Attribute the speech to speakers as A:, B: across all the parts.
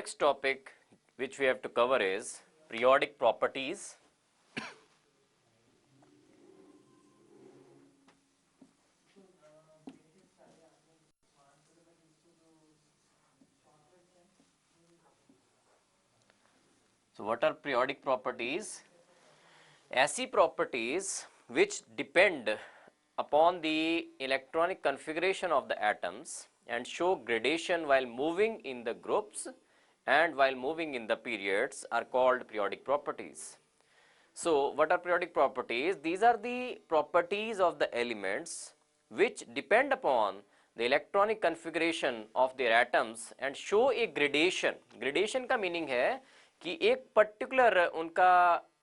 A: next topic which we have to cover is periodic properties. So what are periodic properties? ऐसी properties which depend upon the electronic configuration of the atoms and show gradation while moving in the groups and while moving in the periods are called periodic properties. So what are periodic properties? These are the properties of the elements which depend upon the electronic configuration of their atoms and show a gradation. Gradation का meaning है कि एक particular उनका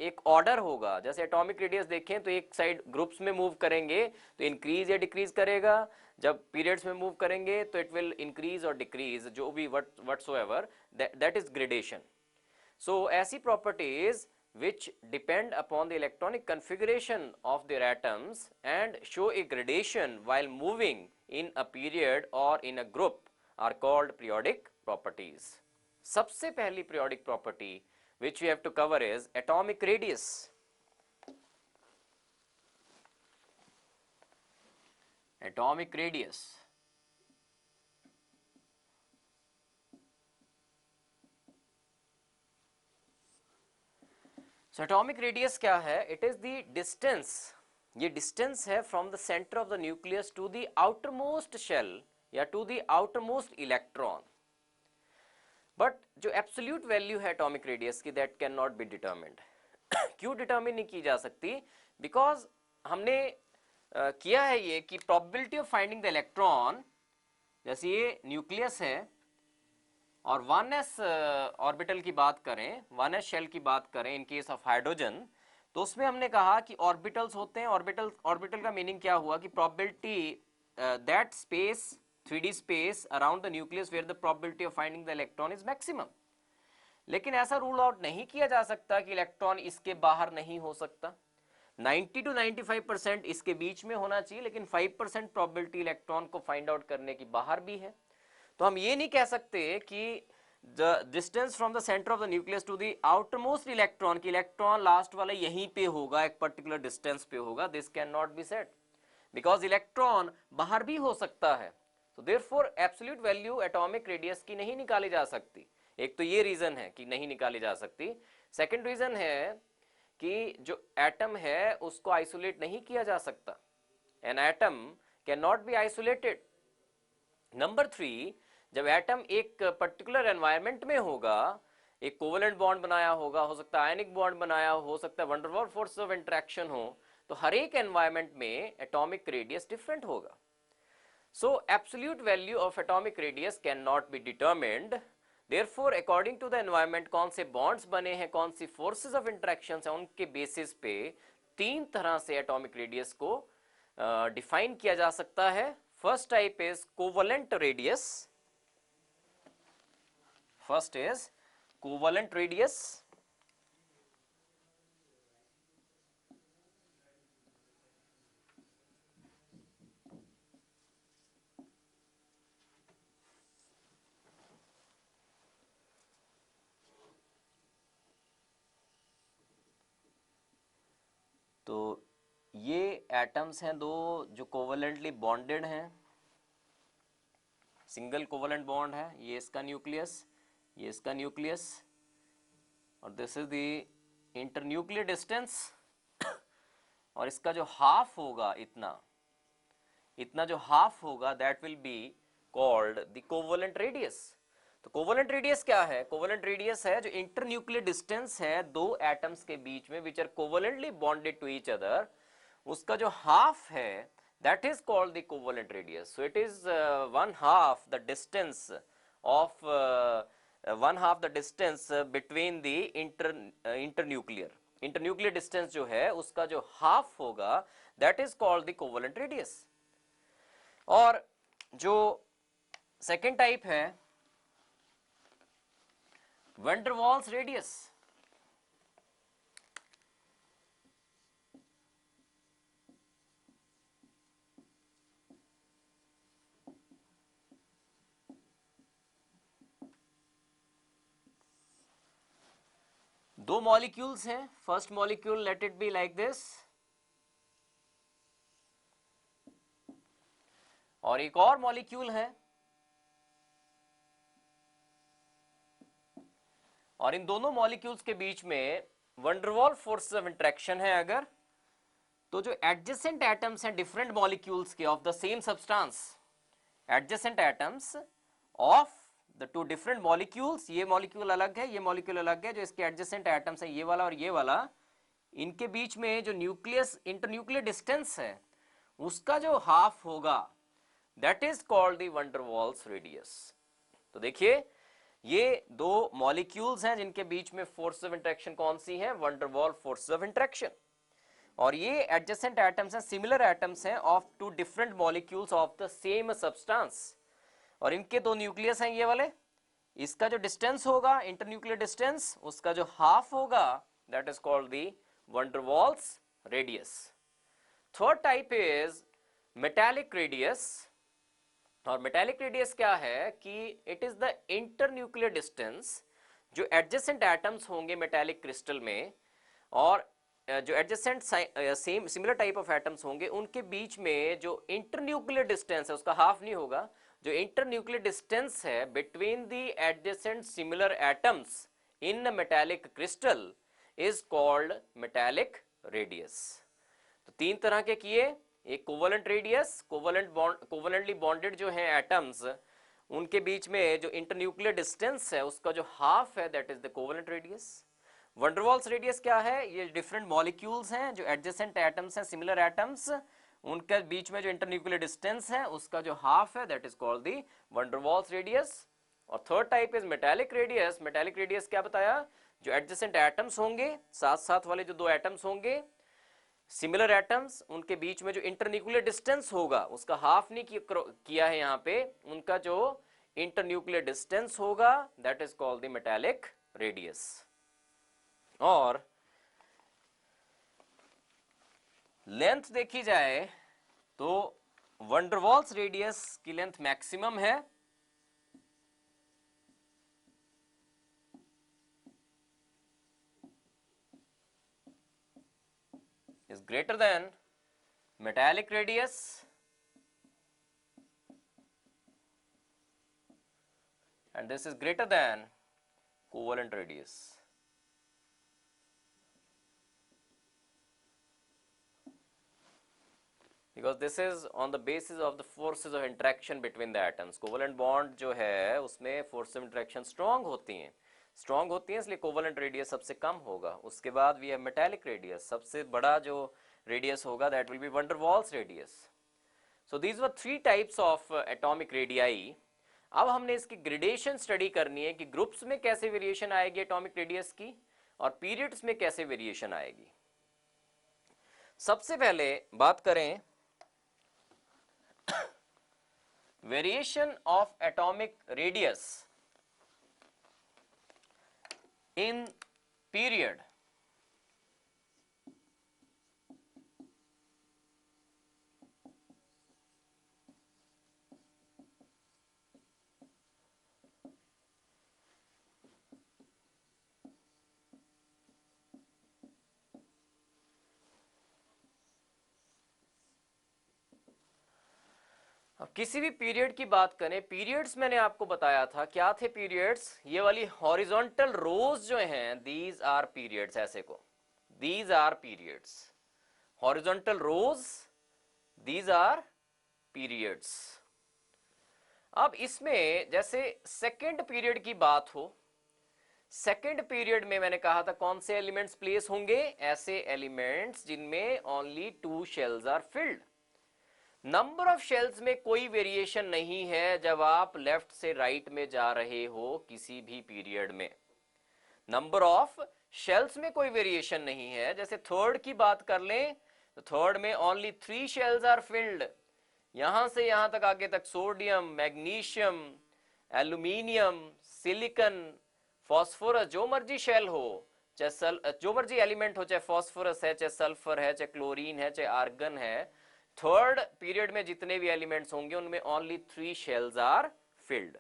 A: एक order होगा. जैसे atomic radius देखें तो एक साइड ग्रुप्स में मूव करेंगे तो इंक्रीज या डिक्रीज करेगा, जब पीरियड्स में मूव करेंगे तो इट विल इंक्रीज और डिक्रीज, जो भी व्हाटसोएवर, दैट इज ग्रेडेशन. सो ऐसी properties which depend upon the electronic configuration of their atoms and show a gradation while moving in a period or in a group are called periodic properties. सबसे पहली periodic property which we have to cover is atomic radius. Atomic radius. So atomic radius क्या है? It is the distance, ये distance है from the center of the nucleus to the outermost shell या to the outermost electron. But जो absolute value है atomic radius की, that cannot be determined. क्यों determine नहीं की जा सकती? Because हमने किया है ये कि probability of finding the electron, जैसे ये nucleus है और 1s ऑर्बिटल की बात करें, 1s शेल की बात करें इन केस ऑफ हाइड्रोजन, तो उसमें हमने कहा कि ऑर्बिटल्स होते हैं. ऑर्बिटल का मीनिंग क्या हुआ कि probability that space 3D space around the nucleus where the probability of finding the electron is maximum. लेकिन ऐसा रूल आउट नहीं किया जा सकता कि इलेक्ट्रॉन इसके बाहर नहीं हो सकता. 90 to 95% इसके बीच में होना चाहिए, लेकिन 5% प्रोबेबिलिटी इलेक्ट्रॉन को फाइंड आउट करने की बाहर भी है. तो हम ये नहीं कह सकते कि the distance from the center of the nucleus to the outermost electron की इलेक्ट्रॉन लास्ट वाला यहीं पे होगा, एक पर्टिकुलर डिस्टेंस पे होगा. This can not be said because electron बाहर भी हो सकता है. so therefore absolute value atomic radius की नहीं निकाली जा सकती. एक तो ये रीजन है कि नहीं निकाली जा सकती. सेकंड रीजन है कि जो एटम है उसको आइसोलेट नहीं किया जा सकता. An atom can not be isolated. Number 3, जब एटम एक पर्टिकुलर एनवायरनमेंट में होगा, एक कोवेलेंट बॉन्ड बनाया होगा, हो सकता है आयनिक बॉन्ड बनाया हो सकता है van der Waals force of interaction हो, तो हर एक एनवायरनमेंट में एटॉमिक रेडियस डिफरेंट होगा. So absolute value of atomic radius can not be determined. Therefore according to the environment कौन से बॉन्ड्स बने हैं, कौन सी फोर्सेस ऑफ इंटरेक्शन है, उनके बेसिस पे 3 तरह से एटॉमिक रेडियस को डिफाइन किया जा सकता है. First type is covalent radius. First is covalent radius. तो ये एटम्स हैं दो जो कोवलेंटली बॉन्डेड हैं, सिंगल कोवलेंट बॉन्ड है. ये इसका न्यूक्लियस, ये इसका न्यूक्लियस, और this is the internuclear distance. और इसका जो हाफ होगा, इतना जो हाफ होगा, that will be called the covalent radius. तो कोवलेंट रेडियस क्या है? कोवलेंट रेडियस है जो इंटरन्यूक्लियर डिस्टेंस है दो एटम्स के बीच में which are covalently bonded to each other, उसका जो हाफ है that is called the covalent radius. So it is one half the distance of between the internuclear distance जो है उसका जो half होगा, that is called the covalent radius. और जो second type है van der Waals radius. दो molecules हैं, first molecule let it be like this, और एक और मॉलिक्यूल है, और इन दोनों मॉलिक्यूल्स के बीच में वंडरवॉल फोर्सेस ऑफ इंटरेक्शन है अगर, तो जो एडजेसेंट एटम्स हैं डिफरेंट मॉलिक्यूल्स के of the same substance, adjacent atoms of the two different molecules, ये मॉलिक्यूल अलग है, ये मॉलिक्यूल अलग है, जो इसके एडजेसेंट एटम्स हैं ये वाला और ये वाला, इनके बीच में जो न्यूक्लियस इंटरन्यूक्लियर डिस्टेंस है उसका जो हाफ होगा that is called the van der Waals radius. तो देखिए ये दो मॉलिक्यूल्स हैं जिनके बीच में फोर्स ऑफ इंटरेक्शन कौन सी है, वंडरवॉल फोर्स ऑफ इंटरेक्शन, और ये एडजेसेंट एटम्स हैं, सिमिलर एटम्स हैं of two different molecules of the same substance, और इनके दो न्यूक्लियस हैं ये वाले, इसका जो डिस्टेंस होगा इंटरन्यूक्लियर डिस्टेंस उसका जो हाफ होगा that is called the van der Waals radius. Third type is metallic radius, और मेटालिक रेडियस क्या है कि it is the internuclear distance, जो एडजेसेंट एटम्स होंगे मेटालिक क्रिस्टल में और जो adjacent same similar type of atoms होंगे उनके बीच में जो इंटरन्यूक्लियर डिस्टेंस है उसका हाफ नहीं होगा, जो इंटरन्यूक्लियर डिस्टेंस है between the adjacent similar atoms in a metallic crystal is called metallic radius. तो तीन तरह के किए, एक कोवलेंट रेडियस, कोवलेंटली बॉन्डेड जो है एटम्स उनके बीच में जो इंटरन्यूक्लियर डिस्टेंस है उसका जो हाफ है that is the covalent radius. Van der Waals radius क्या है, ये डिफरेंट मॉलिक्यूल्स हैं जो एडजेसेंट एटम्स हैं सिमिलर एटम्स, उनके बीच में जो इंटरन्यूक्लियर डिस्टेंस है उसका जो हाफ है that is called the van der Waals radius. और third type is metallic radius. Metallic radius क्या बताया, जो एडजेसेंट एटम्स होंगे, साथ साथ वाले जो दो एटम्स होंगे सिमिलर एटम्स, उनके बीच में जो इंटरन्यूक्लियर डिस्टेंस होगा उसका हाफ नहीं किया है यहाँ पे, उनका जो इंटरन्यूक्लियर डिस्टेंस होगा that is called the metallic radius. और लेंथ देखी जाए तो वंडरवॉल्स रेडियस की लेंथ मैक्सिमम है, is greater than metallic radius and this is greater than covalent radius. Because this is on the basis of the forces of interaction between the atoms. Covalent bond जो है उसमें force of interaction strong होती हैं, इसलिए covalent radius सबसे कम होगा। उसके बाद वी हैव मेटालिक रेडियस, सबसे बड़ा जो रेडियस होगा that will B Van der Waals radius. So these were three types of atomic radii. अब हमने इसकी ग्रेडेशन स्टडी करनी है कि ग्रुप्स में कैसे वेरिएशन आएगी एटॉमिक रेडियस की और पीरियड्स में कैसे वेरिएशन आएगी। सबसे पहले बात करें variation of atomic radius in period। अब किसी भी पीरियड की बात करें, पीरियड्स मैंने आपको बताया था क्या थे पीरियड्स, ये वाली हॉरिजॉन्टल रोज जो हैं दीज आर पीरियड्स, ऐसे को these are periods, horizontal rows these are periods. अब इसमें जैसे सेकंड पीरियड की बात हो, सेकंड पीरियड में मैंने कहा था कौन से एलिमेंट्स प्लेस होंगे, ऐसे एलिमेंट्स जिनमें only 2 shells are filled. Number of shells में कोई वेरिएशन नहीं है जब आप लेफ्ट से राइट में जा रहे हो किसी भी पीरियड में, नंबर ऑफ शेल्स में कोई वेरिएशन नहीं है। जैसे थर्ड की बात कर लें तो थर्ड में ओनली 3 शेल्स आर फिल्ड, यहां से यहां तक आगे तक sodium, magnesium, aluminium, silicon, phosphorus, जो मर्जी शेल हो, चाहे जो मर्जी एलिमेंट हो, चाहे फॉस्फोरस है, चाहे सल्फर है, चाहे क्लोरीन है, चाहे आर्गन है, थर्ड पीरियड में जितने भी एलिमेंट्स होंगे उनमें ओनली 3 शेल्स आर फिल्ड।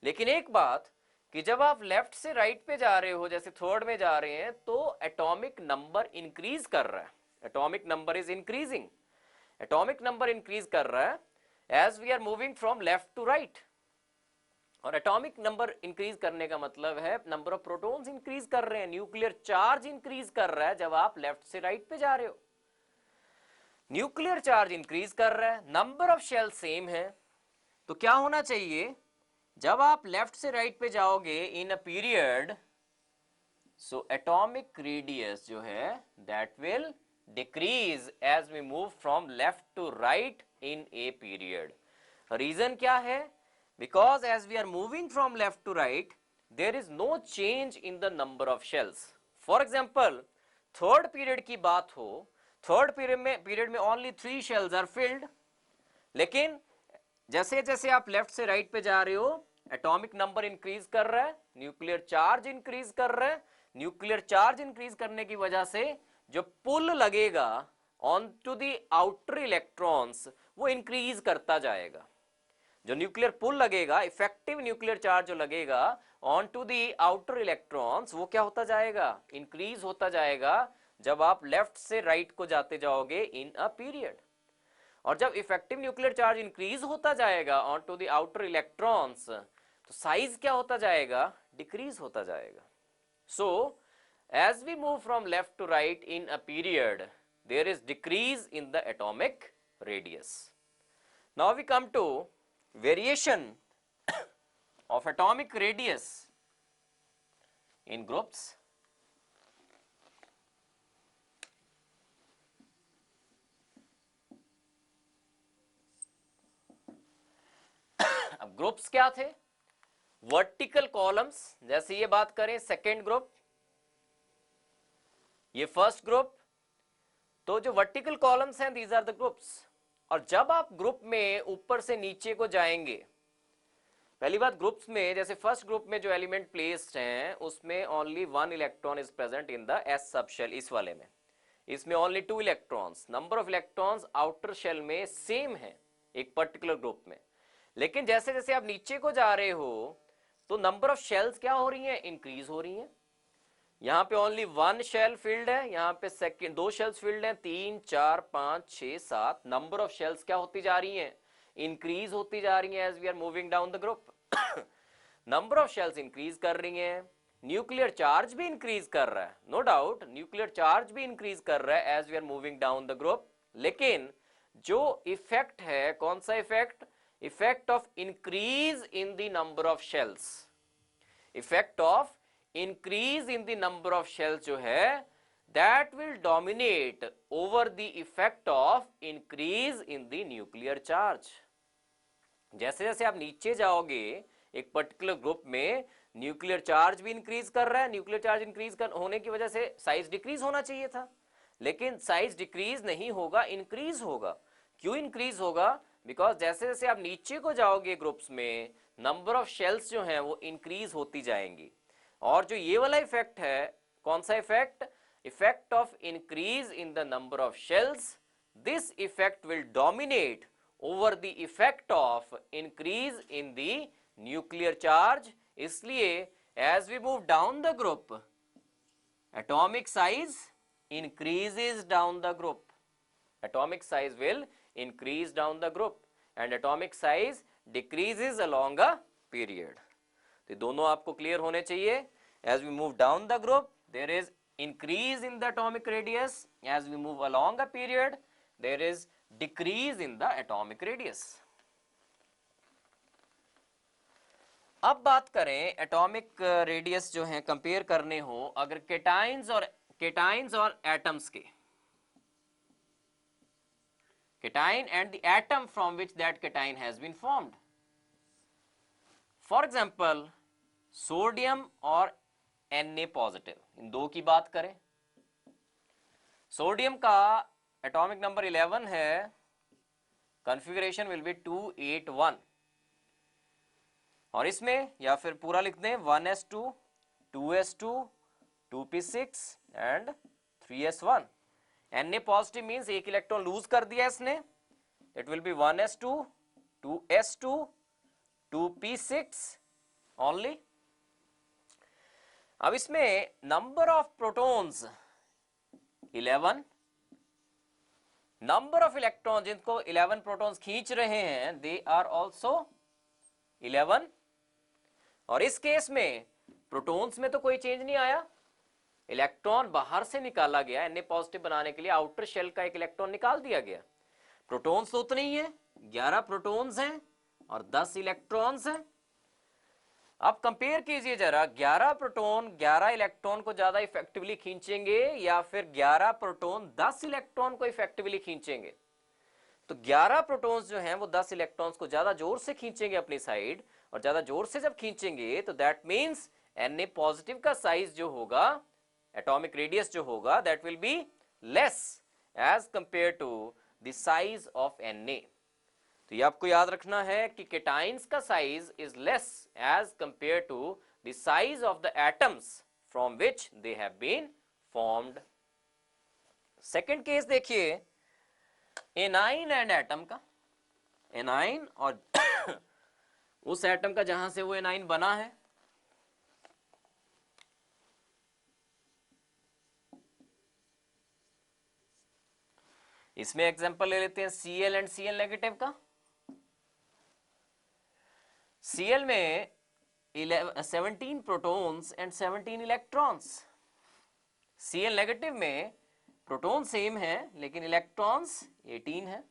A: लेकिन एक बात कि जब आप लेफ्ट से राइट पे जा रहे हो, जैसे थर्ड में जा रहे हैं, तो एटॉमिक नंबर इंक्रीज कर रहा है, atomic number is increasing, atomic number increase कर रहा है as we are moving from left to right. और एटॉमिक नंबर इंक्रीज करने का मतलब है नंबर ऑफ प्रोटॉन्स इंक्रीज कर रहे हैं, न्यूक्लियर चार्ज इंक्रीज कर रहा है जब आप लेफ्ट से राइट पे जा रहे हो, न्यूक्लियर चार्ज इंक्रीज कर रहा है, नंबर ऑफ शेल सेम है। तो क्या होना चाहिए, जब आप लेफ्ट से राइट पे जाओगे in a period, so atomic radius जो है that will decrease as we move from left to right in a period. Reason क्या है, because as we are moving from left to right there is no change in the number of shells. For example third period की बात हो, third period में only 3 shells are filled, लेकिन जैसे जैसे आप लेफ्ट से राइट पे जा रहे हो एटॉमिक नंबर इंक्रीज कर रहा है, न्यूक्लियर चार्ज इंक्रीज कर रहा है, न्यूक्लियर चार्ज इंक्रीज करने की वजह से जो पुल लगेगा on to the outer electrons वो इंक्रीज करता जाएगा, जो न्यूक्लियर पुल लगेगा, इफेक्टिव न्यूक्लियर चार्ज जो लगेगा on to the outer electrons, वो क्या होता जाएगा, इंक्रीज होता जाएगा जब आप लेफ्ट से राइट को जाते जाओगे इन अ पीरियड। और जब इफेक्टिव न्यूक्लियर चार्ज इंक्रीज होता जाएगा on to the outer electrons, तो साइज क्या होता जाएगा, डिक्रीज होता जाएगा। So as we move from left to right in a period there is decrease in the atomic radius. Now we come to variation of atomic radius in groups। अब groups क्या थे, vertical columns, जैसे ये बात करें second group, ये first group, तो जो वर्टिकल कॉलम्स हैं दीज आर द ग्रुप्स। और जब आप ग्रुप में ऊपर से नीचे को जाएंगे, पहली बात ग्रुप्स में जैसे फर्स्ट ग्रुप में जो एलिमेंट प्लेस्ड हैं उसमें only 1 electron is present in the S sub shell, इस वाले में इसमें only 2 electrons, number of electrons outer shell में सेम है एक पर्टिकुलर ग्रुप में। लेकिन जैसे जैसे आप नीचे को जा रहे हो तो नंबर ऑफ शेल्स क्या हो रही हैं, इंक्रीज हो रही हैं। यहाँ पे ओनली 1 शेल फील्ड है, यहाँ पे सेकंड 2 शेल्स फील्ड हैं, 3 4 5 6 7, नंबर ऑफ शेल्स क्या होती जा रही हैं, इंक्रीज होती जा रही हैं as we are moving down the group. Number of shells increase कर रही हैं, न्यूक्लियर चार्ज भी इंक्रीज कर रहा है, नो डाउट न्यूक्लियर चार्ज भी इंक्रीज कर रहा है as we are moving down the group. लेकिन जो इफेक्ट है, कौन सा effect, effect of increase in the number of shells, effect of increase in the number of shells जो है that will dominate over the effect of increase in the nuclear charge। जैसे जैसे आप नीचे जाओगे एक पर्टिकुलर ग्रुप में nuclear charge भी इंक्रीज कर रहा है, न्यूक्लियर चार्ज इंक्रीज होने की वजह से साइज डिक्रीज होना चाहिए था, लेकिन साइज डिक्रीज नहीं होगा, इंक्रीज होगा। क्यों इंक्रीज होगा, बिकॉज जैसे जैसे आप नीचे को जाओगे ग्रुप्स में नंबर ऑफ शेल्स जो हैं वो इंक्रीज होती जाएंगी। और जो ये वाला इफेक्ट है, कौन सा effect, effect of increase in the number of shells, this effect will dominate over the effect of increase in the nuclear charge। इसलिए as we move down the group atomic size increases down the group, atomic size will increase down the group and atomic size decreases along a period। तो दोनों आपको clear होने चाहिए, as we move down the group there is increase in the atomic radius, as we move along a period there is decrease in the atomic radius। अब बात करें atomic radius जो है कंपेयर करने हो अगर केटाइंस और एटम्स के, cation and the atom from which that cation has been formed. For example sodium और Na पॉजिटिव, इन दो की बात करें, सोडियम का एटॉमिक नंबर 11 है, कॉन्फ़िगरेशन विल बी 281, और इसमें या फिर पूरा लिख दें 1s2 2s2 2p6 and 3s1। Na positive means एक इलेक्ट्रॉन लूज कर दिया इसने, it will B 1s2 2s2 2p6 only. अब इसमें number of protons 11, number of electron जिनको 11 प्रोटॉन्स खींच रहे हैं दे आर ऑल्सो 11। और इस केस में प्रोटॉन्स में तो कोई चेंज नहीं आया, इलेक्ट्रॉन बाहर से निकाला गया, Na पॉजिटिव बनाने के लिए आउटर शेल का एक इलेक्ट्रॉन निकाल दिया गया। प्रोटॉन्स तो उतने ही है, 11 प्रोटॉन्स हैं और 10 इलेक्ट्रॉन्स हैं। अब कंपेयर कीजिए जरा, 11 प्रोटॉन 11 इलेक्ट्रॉन को ज्यादा इफेक्टिवली खींचेंगे या फिर 11 प्रोटॉन 10 इलेक्ट्रॉन को इफेक्टिवली खींचेंगे। तो 11 प्रोटॉन्स जो हैं वो 10 इलेक्ट्रॉन्स को ज्यादा जोर से खींचेंगे अपनी साइड, और ज्यादा जोर से जब खींचेंगे तो दैट मींस Na पॉजिटिव का साइज जो होगा, एटॉमिक रेडियस जो होगा, that will be less as compare to the size of Na। तो ये आपको याद रखना है कि केटाइंस का size is less as compare to the size of the atoms from which they have been formed. Second case देखिए anion and atom का, एनाइन और उस एटम का जहां से वो एनाइन बना है। इसमें एग्जांपल ले लेते हैं Cl एंड Cl नेगेटिव का। Cl में 17 protons and 17 electrons. Cl negative में प्रोटॉन सेम है लेकिन इलेक्ट्रॉन्स 18 है।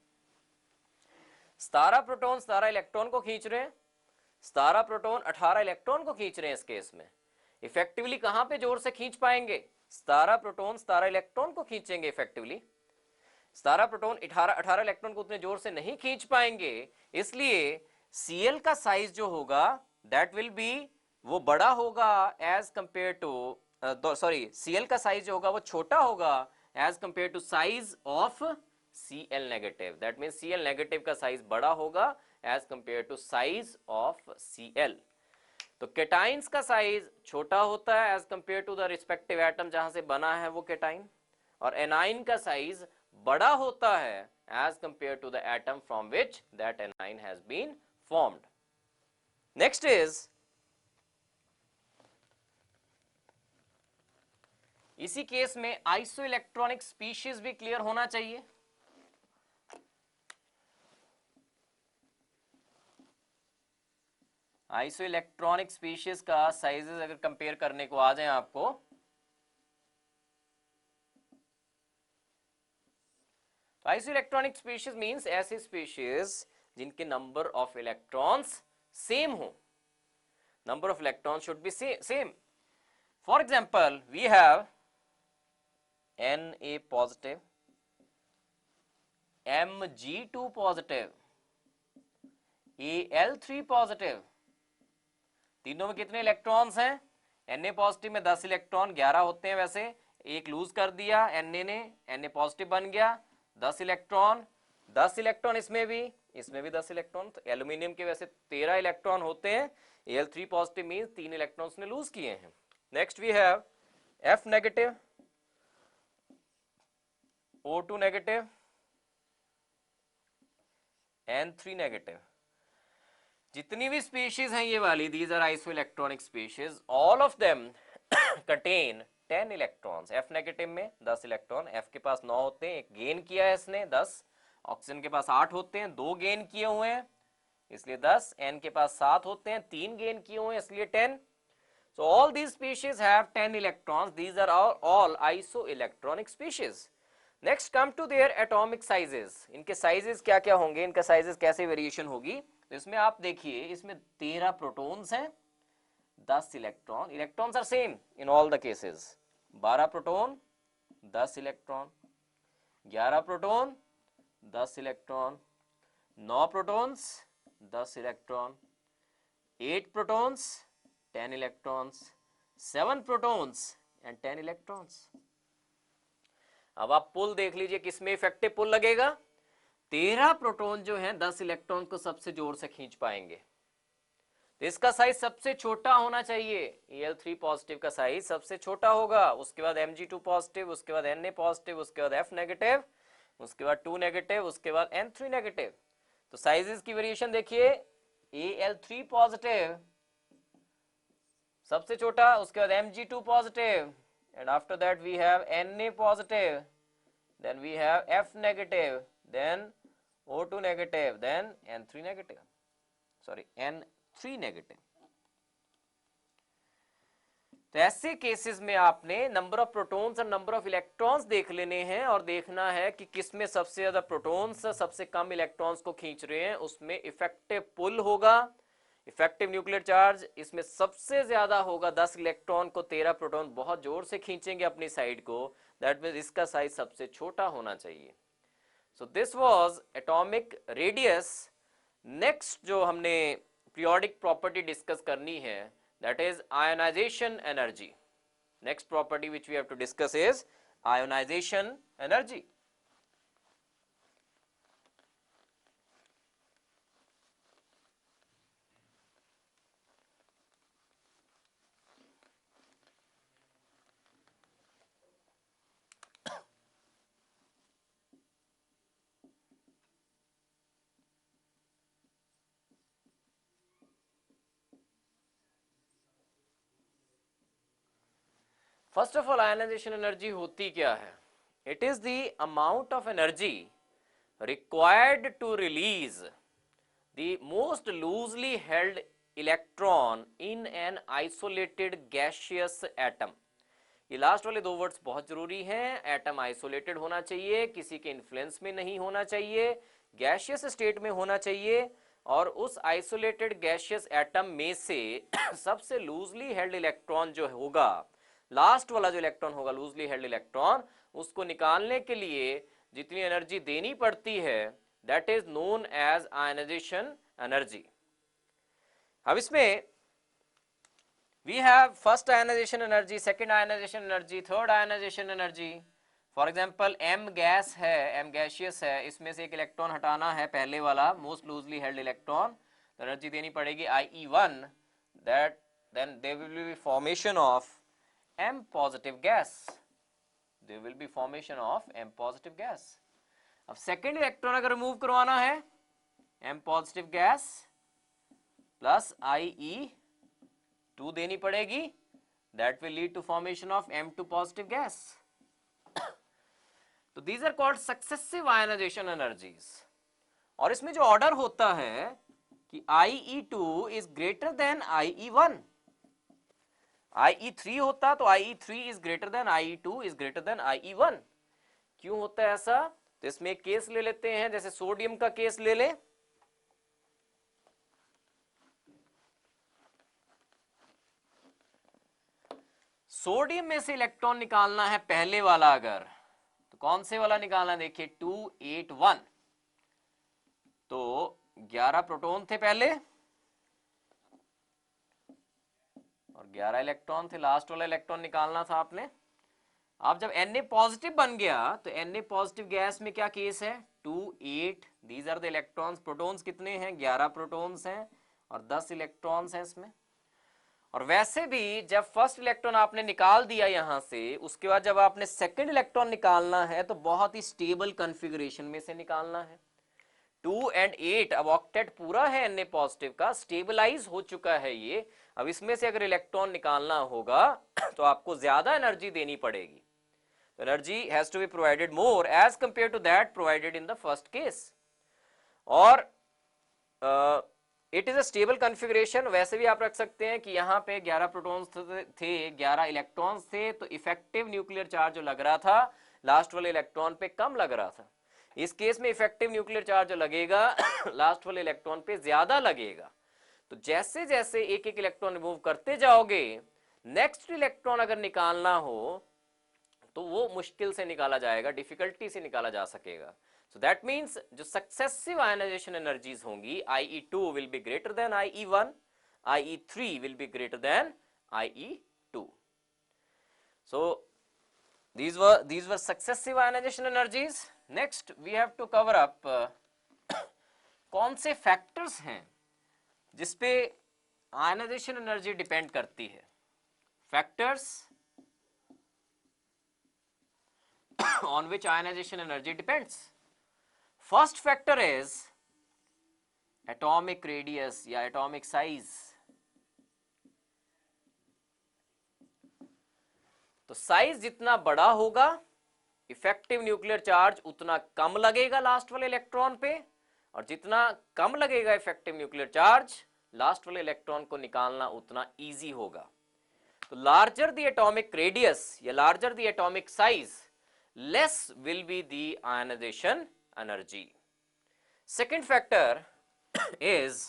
A: 17 प्रोटॉन 17 इलेक्ट्रॉन को खींच रहे हैं, 17 प्रोटॉन 18 इलेक्ट्रॉन को खींच रहे हैं। इस केस में इफेक्टिवली कहां पे जोर से खींच पाएंगे? 17 प्रोटॉन 17 इलेक्ट्रॉन को खींचेंगे इफेक्टिवली। 17 प्रोटॉन 18 इलेक्ट्रॉन को उतने जोर से नहीं खींच पाएंगे, इसलिए Cl का साइज जो होगा दैट विल बी, वो बड़ा होगा as compare to sorry Cl का साइज जो होगा वो छोटा होगा as compare to size of Cl negative. That means Cl negative का साइज बड़ा होगा as compare to size of Cl। तो केटाइंस का साइज छोटा होता है as compare to the respective atom जहां से बना है वो केटाइन, और एनाइन का साइज बड़ा होता है as compare to the atom from which that anion has been formed. Next is, इसी केस में आइसोइलेक्ट्रॉनिक स्पीशीज भी क्लियर होना चाहिए। आइसोइलेक्ट्रॉनिक स्पीशीज का साइजेस अगर कंपेयर करने को आ जाए आपको, तो आइसोइलेक्ट्रॉनिक स्पीशीज मींस ऐसी स्पीशीज जिनके नंबर ऑफ इलेक्ट्रॉन्स सेम हो। Number of electrons should be same. For example we have Na positive, Mg2 positive, Al3 positive. तीनों में कितने इलेक्ट्रॉन्स हैं? Na पॉजिटिव में 10 इलेक्ट्रॉन, 11 होते हैं वैसे, एक लूज कर दिया Na ने, Na पॉजिटिव बन गया, 10 इलेक्ट्रॉन, 10 इलेक्ट्रॉन इसमें भी 10 इलेक्ट्रॉन। तो एल्यूमिनियम के वैसे 13 इलेक्ट्रॉन होते हैं। Al3 पॉजिटिव मींस 3 इलेक्ट्रॉन्स ने लूज किए हैं। Next we have F negative, O2 negative, N3 negative. जितनी भी स्पीशीज हैं ये वाली, these are isoelectronic species, all of them contain 10 electrons. F negative में 10 इलेक्ट्रॉन, F के पास 9 होते हैं, एक गेन किया है इसने 10। ऑक्सीजन के पास 8 होते हैं, 2 गेन किए हुए हैं इसलिए 10। N के पास 7 होते हैं, 3 गेन किए हुए हैं इसलिए 10। So all these species have 10 electrons. These are all isoelectronic species. Next come to their atomic sizes. इनके sizes क्या क्या होंगे, इनका sizes कैसे वेरिएशन होगी? तो इसमें आप देखिए, इसमें 13 प्रोटॉन्स हैं, 10 electron. Electrons are same in all the cases. 12 proton 10 electron, 11 proton 10 electron, 9 protons 10 electron, 8 protons 10 electrons, 7 protons and 10 electrons. अब आप पुल देख लीजिए, किसमें इफेक्टिव पुल लगेगा? 13 प्रोटॉन जो हैं 10 इलेक्ट्रॉन को सबसे जोर से खींच पाएंगे, तो इसका साइज सबसे छोटा होना चाहिए। Al3 पॉजिटिव का साइज सबसे छोटा होगा, उसके बाद Mg2 पॉजिटिव, उसके बाद Na पॉजिटिव, उसके बाद F नेगेटिव, उसके बाद 2 नेगेटिव, उसके बाद N3 नेगेटिव। तो साइजेस की वेरिएशन देखिए, Al3 पॉजिटिव सबसे छोटा, उसके बाद Mg2 positive, and after that we have Na positive, then we have F negative, then O2 negative, then N3 negative, sorry N3 negative. तो ऐसे केसेस में आपने नंबर ऑफ प्रोटॉन्स और नंबर ऑफ इलेक्ट्रॉन्स देख लेने हैं और देखना है कि किस में सबसे ज्यादा प्रोटॉन्स सबसे कम इलेक्ट्रॉन्स को खींच रहे हैं, उसमें इफेक्टिव पुल होगा, इफेक्टिव न्यूक्लियर चार्ज इसमें सबसे ज्यादा होगा 10 इलेक्ट्रॉन को 13 प्रोटॉन बहुत जोर से खींचेंगे अपनी साइड को, दैट मीन्स इसका साइज सबसे छोटा होना चाहिए। So this was atomic radius. Next जो हमने पीरियोडिक प्रॉपर्टी डिस्कस करनी है, that is ionization energy. Next property which we have to discuss is ionization energy. First of all ionization energy होती क्या है? It is the amount of energy required to release the most loosely held electron in an isolated gaseous atom. ये last वाले दो words बहुत जरूरी हैं। Atom isolated होना चाहिए, किसी के इन्फ्लुएंस में नहीं होना चाहिए, गैसियस स्टेट में होना चाहिए, और उस आइसोलेटेड गैसियस एटम में से सबसे लूजली हेल्ड इलेक्ट्रॉन जो होगा, लास्ट वाला जो इलेक्ट्रॉन होगा लूजली हेल्ड इलेक्ट्रॉन, उसको निकालने के लिए जितनी एनर्जी देनी पड़ती है that is known as ionization energy. अब इसमें we have first ionization energy, second ionization energy, third ionization energy. For example M gas है, एम गैसियस है, इसमें से एक इलेक्ट्रॉन हटाना है, पहले वाला मोस्ट लूजली हेल्ड इलेक्ट्रॉन, तो एनर्जी देनी पड़ेगी IE1, that then there will be formation of M positive gas, there will be formation of M positive gas। अब सेकेंड इलेक्ट्रॉन अगर रिमूव करवाना है, M positive gas plus IE2 देनी पड़ेगी, that will lead to formation of M2 positive gas। तो these are called successive ionization energies। और इसमें जो ऑर्डर होता है कि IE2 is greater than IE1, IE3 होता तो IE3 is greater than IE2 is greater than IE1। क्यों होता है ऐसा? तो इसमें एक केस ले लेते हैं, जैसे सोडियम का केस ले ले। सोडियम में से इलेक्ट्रॉन निकालना है पहले वाला, अगर तो कौन से वाला निकालना है? देखिए 281, तो 11 प्रोटॉन थे पहले और 11 इलेक्ट्रॉन थे, लास्ट वाला इलेक्ट्रॉन निकालना था आपने। अब जब Na पॉजिटिव बन गया तो Na पॉजिटिव गैस में क्या केस है? 2 8, these are the electrons. Protons कितने हैं? 11 प्रोटॉन्स हैं और 10 इलेक्ट्रॉन्स हैं इसमें। और वैसे भी जब फर्स्ट इलेक्ट्रॉन आपने निकाल दिया यहां से, उसके बाद जब आपने सेकंड इलेक्ट्रॉन निकालना है तो बहुत ही स्टेबल कॉन्फ़िगरेशन में से निकालना है। 2 और 8, अब ऑक्टेट पूरा है Na पॉजिटिव का, स्टेबलाइज हो चुका है ये। अब इसमें से अगर इलेक्ट्रॉन निकालना होगा तो आपको ज्यादा एनर्जी देनी पड़ेगी। तो energy has to be provided more as compare to that provided in the first case. और it is a stable configuration. वैसे भी आप रख सकते हैं कि यहाँ पे 11 प्रोटॉन्स थे, 11 इलेक्ट्रॉन्स थे, तो इफेक्टिव न्यूक्लियर चार्ज जो लग रहा था लास्ट वाले इलेक्ट्रॉन पे कम लग रहा था। इस केस में इफेक्टिव न्यूक्लियर चार्ज जो लगेगा लास्ट वाले इलेक्ट्रॉन पे ज्यादा लगेगा। तो जैसे जैसे एक एक इलेक्ट्रॉन रिमूव करते जाओगे, नेक्स्ट इलेक्ट्रॉन अगर निकालना हो तो वो मुश्किल से निकाला जाएगा, डिफिकल्टी से निकाला जा सकेगा। सो दैट मीन्स जो सक्सेसिव आयनाइजेशन एनर्जीज होंगी, IE2 will be greater than IE1, IE3 will be greater than IE2। So these were successive ionization energies। next we have to cover up कौन से factors हैं जिसपे ionization energy depend करती है। Factors on which ionization energy depends। first factor is atomic radius या atomic size। तो size जितना बड़ा होगा इफेक्टिव न्यूक्लियर चार्ज उतना कम लगेगा लास्ट वाले इलेक्ट्रॉन पे, और जितना कम लगेगा इफेक्टिव न्यूक्लियर चार्ज लास्ट वाले इलेक्ट्रॉन को निकालना उतना इजी होगा। तो लार्जर द एटॉमिक रेडियस या larger the atomic size less will be the ionization energy. Second factor is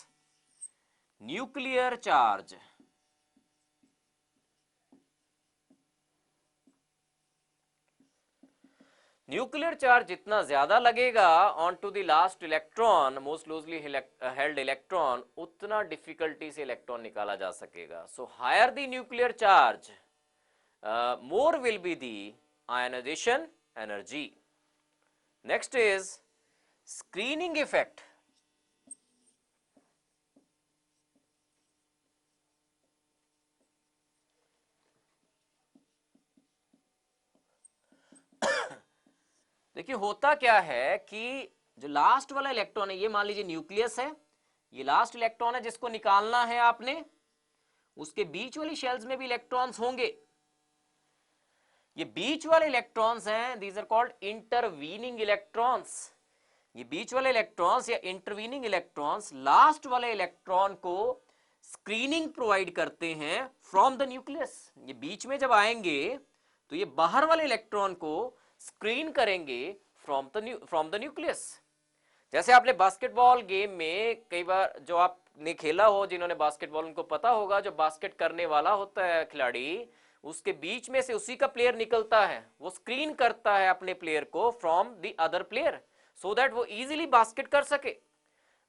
A: nuclear charge. Nuclear charge जितना ज्यादा लगेगा on to the last electron, most closely held electron, उतना difficulty से electron निकाला जा सकेगा। So higher the nuclear charge more will be the ionization energy. Next is screening effect. देखिए होता क्या है कि जो लास्ट वाला इलेक्ट्रॉन है, ये मान लीजिए न्यूक्लियस है, ये लास्ट इलेक्ट्रॉन है जिसको निकालना है आपने, उसके बीच वाली शेल्स में भी इलेक्ट्रॉन्स होंगे। ये बीच वाले इलेक्ट्रॉन्स हैं, these are called intervening electrons. ये बीच वाले इलेक्ट्रॉन्स या इंटरवीनिंग इलेक्ट्रॉन्स लास्ट वाले इलेक्ट्रॉन को स्क्रीनिंग प्रोवाइड करते हैं फ्रॉम द न्यूक्लियस। ये बीच में जब आएंगे तो ये बाहर वाले इलेक्ट्रॉन को स्क्रीन करेंगे फ्रॉम द न्यूक्लियस। जैसे आपने बास्केटबॉल गेम में कई बार जो आपने खेला हो, जिन्होंने बास्केटबॉल, उनको पता होगा जो बास्केट करने वाला होता है खिलाड़ी, उसके बीच में से उसी का प्लेयर निकलता है, वो स्क्रीन करता है अपने प्लेयर को from the other player so that वो इजीली बास्केट कर सके।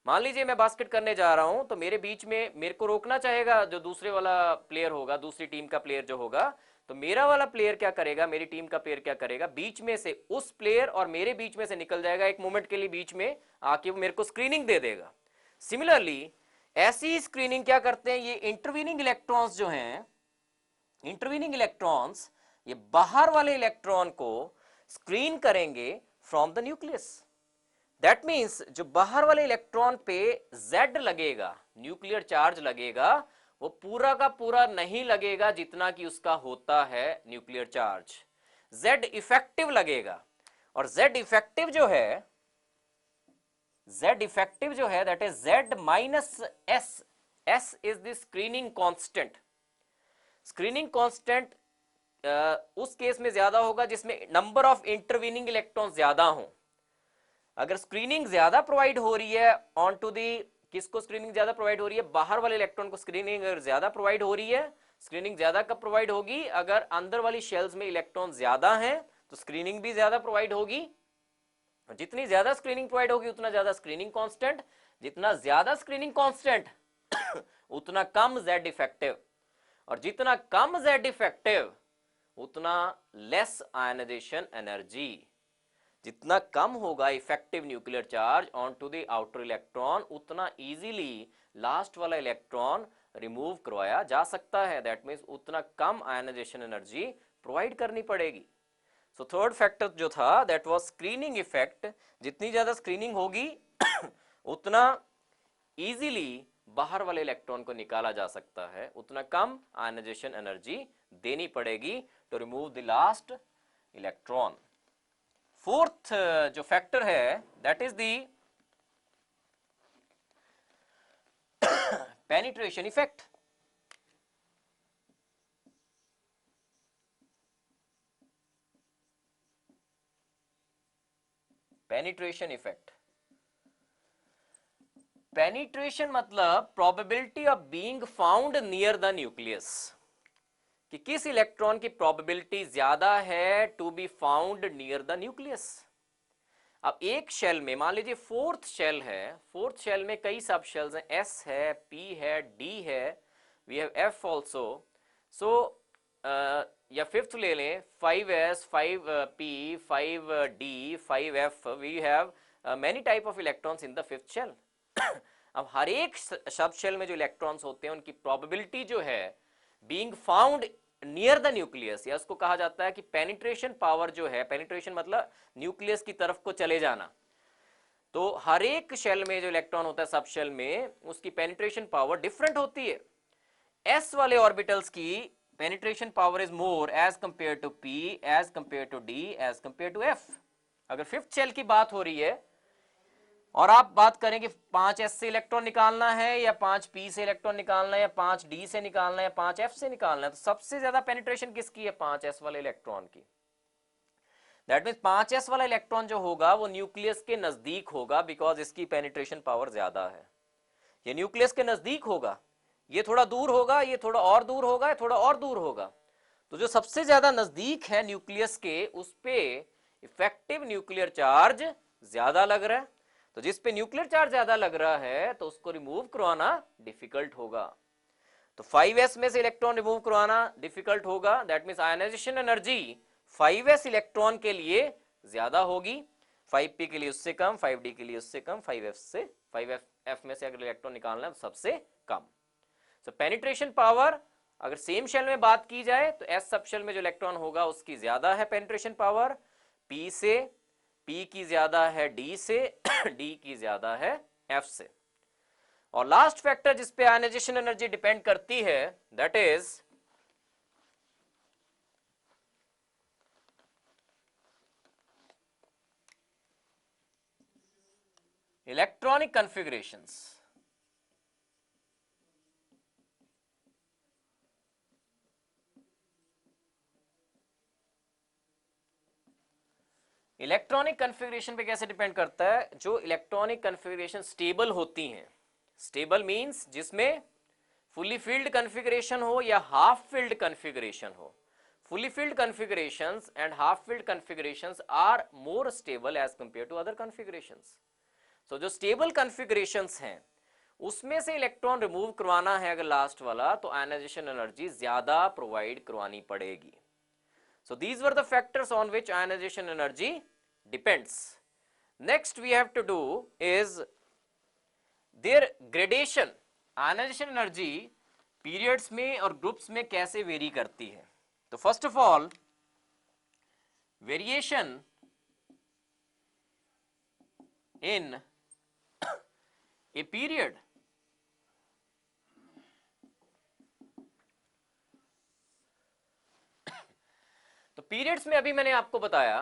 A: मान लीजिए मैं बास्केट करने जा रहा हूं तो मेरे बीच में मेरे को रोकना चाहेगा जो दूसरे वाला प्लेयर होगा, दूसरी टीम का प्लेयर जो होगा, तो मेरा वाला प्लेयर क्या करेगा, मेरी टीम का प्लेयर क्या करेगा, बीच में से उस प्लेयर और मेरे बीच में से निकल जाएगा, एक मोमेंट के लिए बीच में आके वो मेरे को स्क्रीनिंग दे देगा। सिमिलरली ऐसी स्क्रीनिंग क्या करते हैं ये इंटरवीनिंग इलेक्ट्रॉन्स जो हैं, इंटरवीनिंग इलेक्ट्रॉन्स ये बाहर वाले इलेक्ट्रॉन को स्क्रीन करेंगे from the nucleus. That means जो बाहर वाले इलेक्ट्रॉन पे Z लगेगा, न्यूक्लियर चार्ज लगेगा, वो पूरा का पूरा नहीं लगेगा जितना कि उसका होता है न्यूक्लियर चार्ज। Z इफेक्टिव लगेगा, और Z इफेक्टिव जो है, Z इफेक्टिव जो है that is Z minus S। S is the screening constant. Screening constant उस केस में ज्यादा होगा जिसमें नंबर ऑफ इंटरवीनिंग इलेक्ट्रॉन ज्यादा हो। अगर स्क्रीनिंग ज्यादा प्रोवाइड हो रही है ऑन टू दी, किसको स्क्रीनिंग ज्यादा प्रोवाइड हो रही है, बाहर वाले इलेक्ट्रॉन को स्क्रीनिंग अगर ज्यादा प्रोवाइड हो रही है, स्क्रीनिंग ज्यादा कब प्रोवाइड होगी, अगर अंदर वाली शेल्स में इलेक्ट्रॉन ज्यादा हैं तो स्क्रीनिंग भी ज्यादा प्रोवाइड होगी। जितनी ज्यादा स्क्रीनिंग प्रोवाइड होगी उतना ज्यादा स्क्रीनिंग कांस्टेंट, जितना ज्यादा स्क्रीनिंग कांस्टेंट उतना कम Z इफेक्टिव, और जितना कम Z इफेक्टिव उतना लेस आयनाइजेशन एनर्जी। जितना कम होगा effective nuclear charge on to the outer electron उतना इजीली लास्ट वाला इलेक्ट्रॉन रिमूव करवाया जा सकता है। दैट मीन्स उतना कम आयनाइजेशन एनर्जी प्रोवाइड करनी पड़ेगी। सो थर्ड फैक्टर जो था दैट वाज स्क्रीनिंग इफेक्ट। जितनी ज्यादा स्क्रीनिंग होगी उतना इजीली बाहर वाले इलेक्ट्रॉन को निकाला जा सकता है, उतना कम आयनाइजेशन एनर्जी देनी पड़ेगी to remove the last electron. Fourth जो फैक्टर है that is the penetration effect. Penetration effect, penetration मतलब probability of being found near the nucleus, कि किस इलेक्ट्रॉन की प्रोबेबिलिटी ज्यादा है to be found near the nucleus. अब एक शेल में मान लीजिए फोर्थ शेल है, फोर्थ शेल में कई सब शेल्स हैं, S है, P है, D है, we have F also. So या फिफ्थ ले लें 5S, 5P, 5D, 5F, we have many type of electrons in the fifth shell. अब हर एक सब शेल में जो इलेक्ट्रॉन्स होते हैं उनकी प्रोबेबिलिटी जो है being found near the nucleus, या उसको कहा जाता है कि पेनिट्रेशन पावर जो है, पेनिट्रेशन मतलब न्यूक्लियस की तरफ को चले जाना। तो हर एक शेल में जो इलेक्ट्रॉन होता है सब शेल में, उसकी पेनिट्रेशन पावर डिफरेंट होती है। S वाले ऑर्बिटल्स की penetration power is more as compared to P, as compared to D, as compared to F. अगर फिफ्थ शेल की बात हो रही है और आप बात करें कि 5s से इलेक्ट्रॉन निकालना है या 5p से इलेक्ट्रॉन निकालना है या 5d से निकालना है या 5f से निकालना है, तो सबसे ज्यादा पेनिट्रेशन किसकी है? 5s वाले इलेक्ट्रॉन की। दैट मीन्स 5s वाला इलेक्ट्रॉन जो होगा वो न्यूक्लियस के नजदीक होगा, बिकॉज इसकी पेनिट्रेशन पावर ज्यादा है। ये न्यूक्लियस के नजदीक होगा, ये थोड़ा दूर होगा, ये थोड़ा और दूर होगा, ये थोड़ा और दूर होगा। तो जो सबसे ज्यादा नजदीक है न्यूक्लियस के, उस पे इफेक्टिव न्यूक्लियर चार्ज ज्यादा लग रहा है। तो जिस पे न्यूक्लियर चार्ज ज्यादा लग रहा है तो उसको रिमूव करवाना डिफिकल्ट होगा। तो 5s में से इलेक्ट्रॉन रिमूव करवाना डिफिकल्ट होगा। That means ionization energy 5s electron के लिए ज्यादा होगी, 5p के लिए उससे कम, 5d के लिए उससे कम, 5f में से अगर इलेक्ट्रॉन निकालना है तो सबसे कम। सो पेनिट्रेशन पावर अगर सेम शेल में बात की जाए तो एस सब शेल में जो इलेक्ट्रॉन होगा उसकी ज्यादा है पेनिट्रेशन पावर p से, p की ज्यादा है d से, d की ज्यादा है f से। और लास्ट फैक्टर जिस पे आयनाइजेशन एनर्जी डिपेंड करती है that is electronic configurations. Electronic configuration पे कैसे डिपेंड करता है? जो इलेक्ट्रॉनिक कॉन्फ़िगरेशन स्टेबल होती हैं, स्टेबल मींस जिसमें फुली फिल्ड कॉन्फ़िगरेशन हो या हाफ फिल्ड कॉन्फ़िगरेशन हो। Fully filled configurations and half filled configurations are more stable as compare to other configurations. So जो स्टेबल कॉन्फ़िगरेशंस हैं उसमें से इलेक्ट्रॉन रिमूव करवाना है अगर लास्ट वाला, तो आयनाइजेशन एनर्जी ज्यादा प्रोवाइड करवानी पड़ेगी। So these were the factors on which ionization energy depends. Next we have to do is their gradation. Ionization energy periods में और groups में कैसे vary करती है? तो first of all variation in a period तो पीरियड्स में अभी मैंने आपको बताया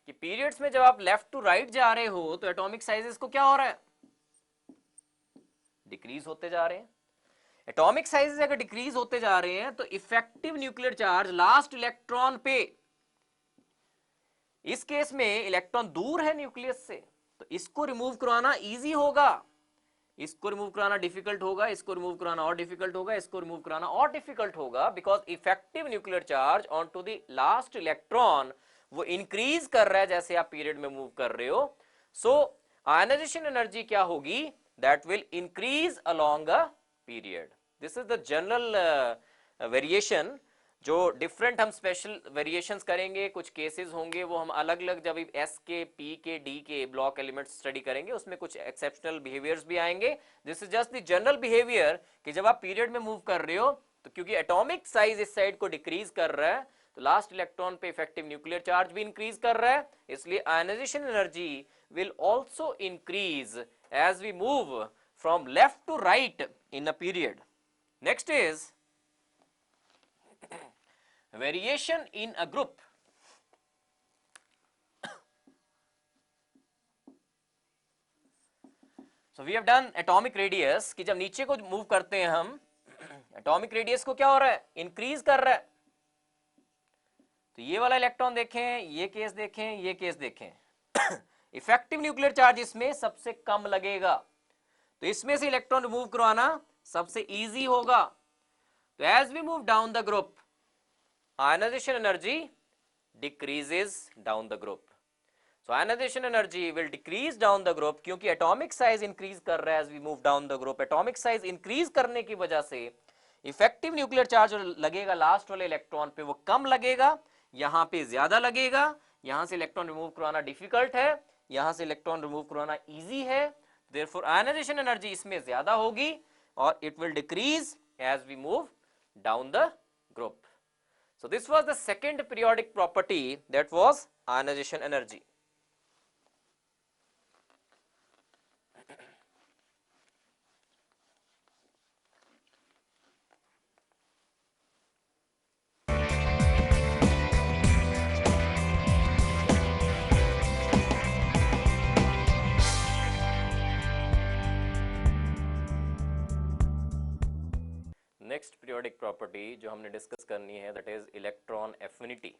A: कि पीरियड्स में जब आप लेफ्ट टू राइट जा रहे हो तो एटॉमिक साइजेस को क्या हो रहा है? डिक्रीज होते जा रहे हैं। एटॉमिक साइजेस अगर डिक्रीज होते जा रहे हैं तो effective nuclear charge last electron पे, इस केस में इलेक्ट्रॉन दूर है न्यूक्लियस से, तो इसको रिमूव करवाना इजी होगा, इसको रिमूव कराना डिफिकल्ट होगा, इसको रिमूव कराना और डिफिकल्ट होगा, इसको रिमूव कराना और डिफिकल्ट होगा, because effective nuclear charge on to the last electron वो इंक्रीज कर रहा है जैसे आप पीरियड में मूव कर रहे हो। सो आयनाइजेशन एनर्जी क्या होगी? That will increase along a period. This is the general variation. जो डिफरेंट हम स्पेशल वेरिएशंस करेंगे, कुछ केसेस होंगे वो हम अलग अलग जब एस के, पी के, डी के ब्लॉक एलिमेंट्स स्टडी करेंगे उसमें कुछ एक्सेप्शनल बिहेवियर्स भी आएंगे। This is just the general behaviour कि जब आप पीरियड में मूव कर रहे हो तो क्योंकि एटॉमिक साइज इस साइड को डिक्रीज कर रहा है तो लास्ट इलेक्ट्रॉन पे इफेक्टिव न्यूक्लियर चार्ज भी इंक्रीज कर रहा है, इसलिए ionization energy will also increase as we move from left to right in a period. Next is variation in a group. So we have done atomic radius कि जब नीचे को move करते हैं हम, एटॉमिक रेडियस को क्या हो रहा है? इंक्रीज कर रहा है। तो ये वाला इलेक्ट्रॉन देखें, ये केस देखें, ये केस देखें, इफेक्टिव न्यूक्लियर चार्ज इसमें सबसे कम लगेगा, तो इसमें से इलेक्ट्रॉन रिमूव करवाना सबसे इजी होगा। तो as we move down the group ionization energy decreases down the group. So ionization energy will decrease down the group क्योंकि atomic size increase कर रहा है as we move down the group। atomic size increase करने की वजह से effective nuclear charge लगेगा last वाले इलेक्ट्रॉन पे वो कम लगेगा, यहां पे ज्यादा लगेगा। यहां से इलेक्ट्रॉन रिमूव करवाना डिफिकल्ट है, यहां से इलेक्ट्रॉन रिमूव करवाना इजी है, therefore ionization energy इसमें ज्यादा होगी और it will decrease as we move down the group. So this was the second periodic property, that was ionization energy. Next periodic property जो हमने डिस्कस करनी है दैट इज इलेक्ट्रॉन एफिनिटी।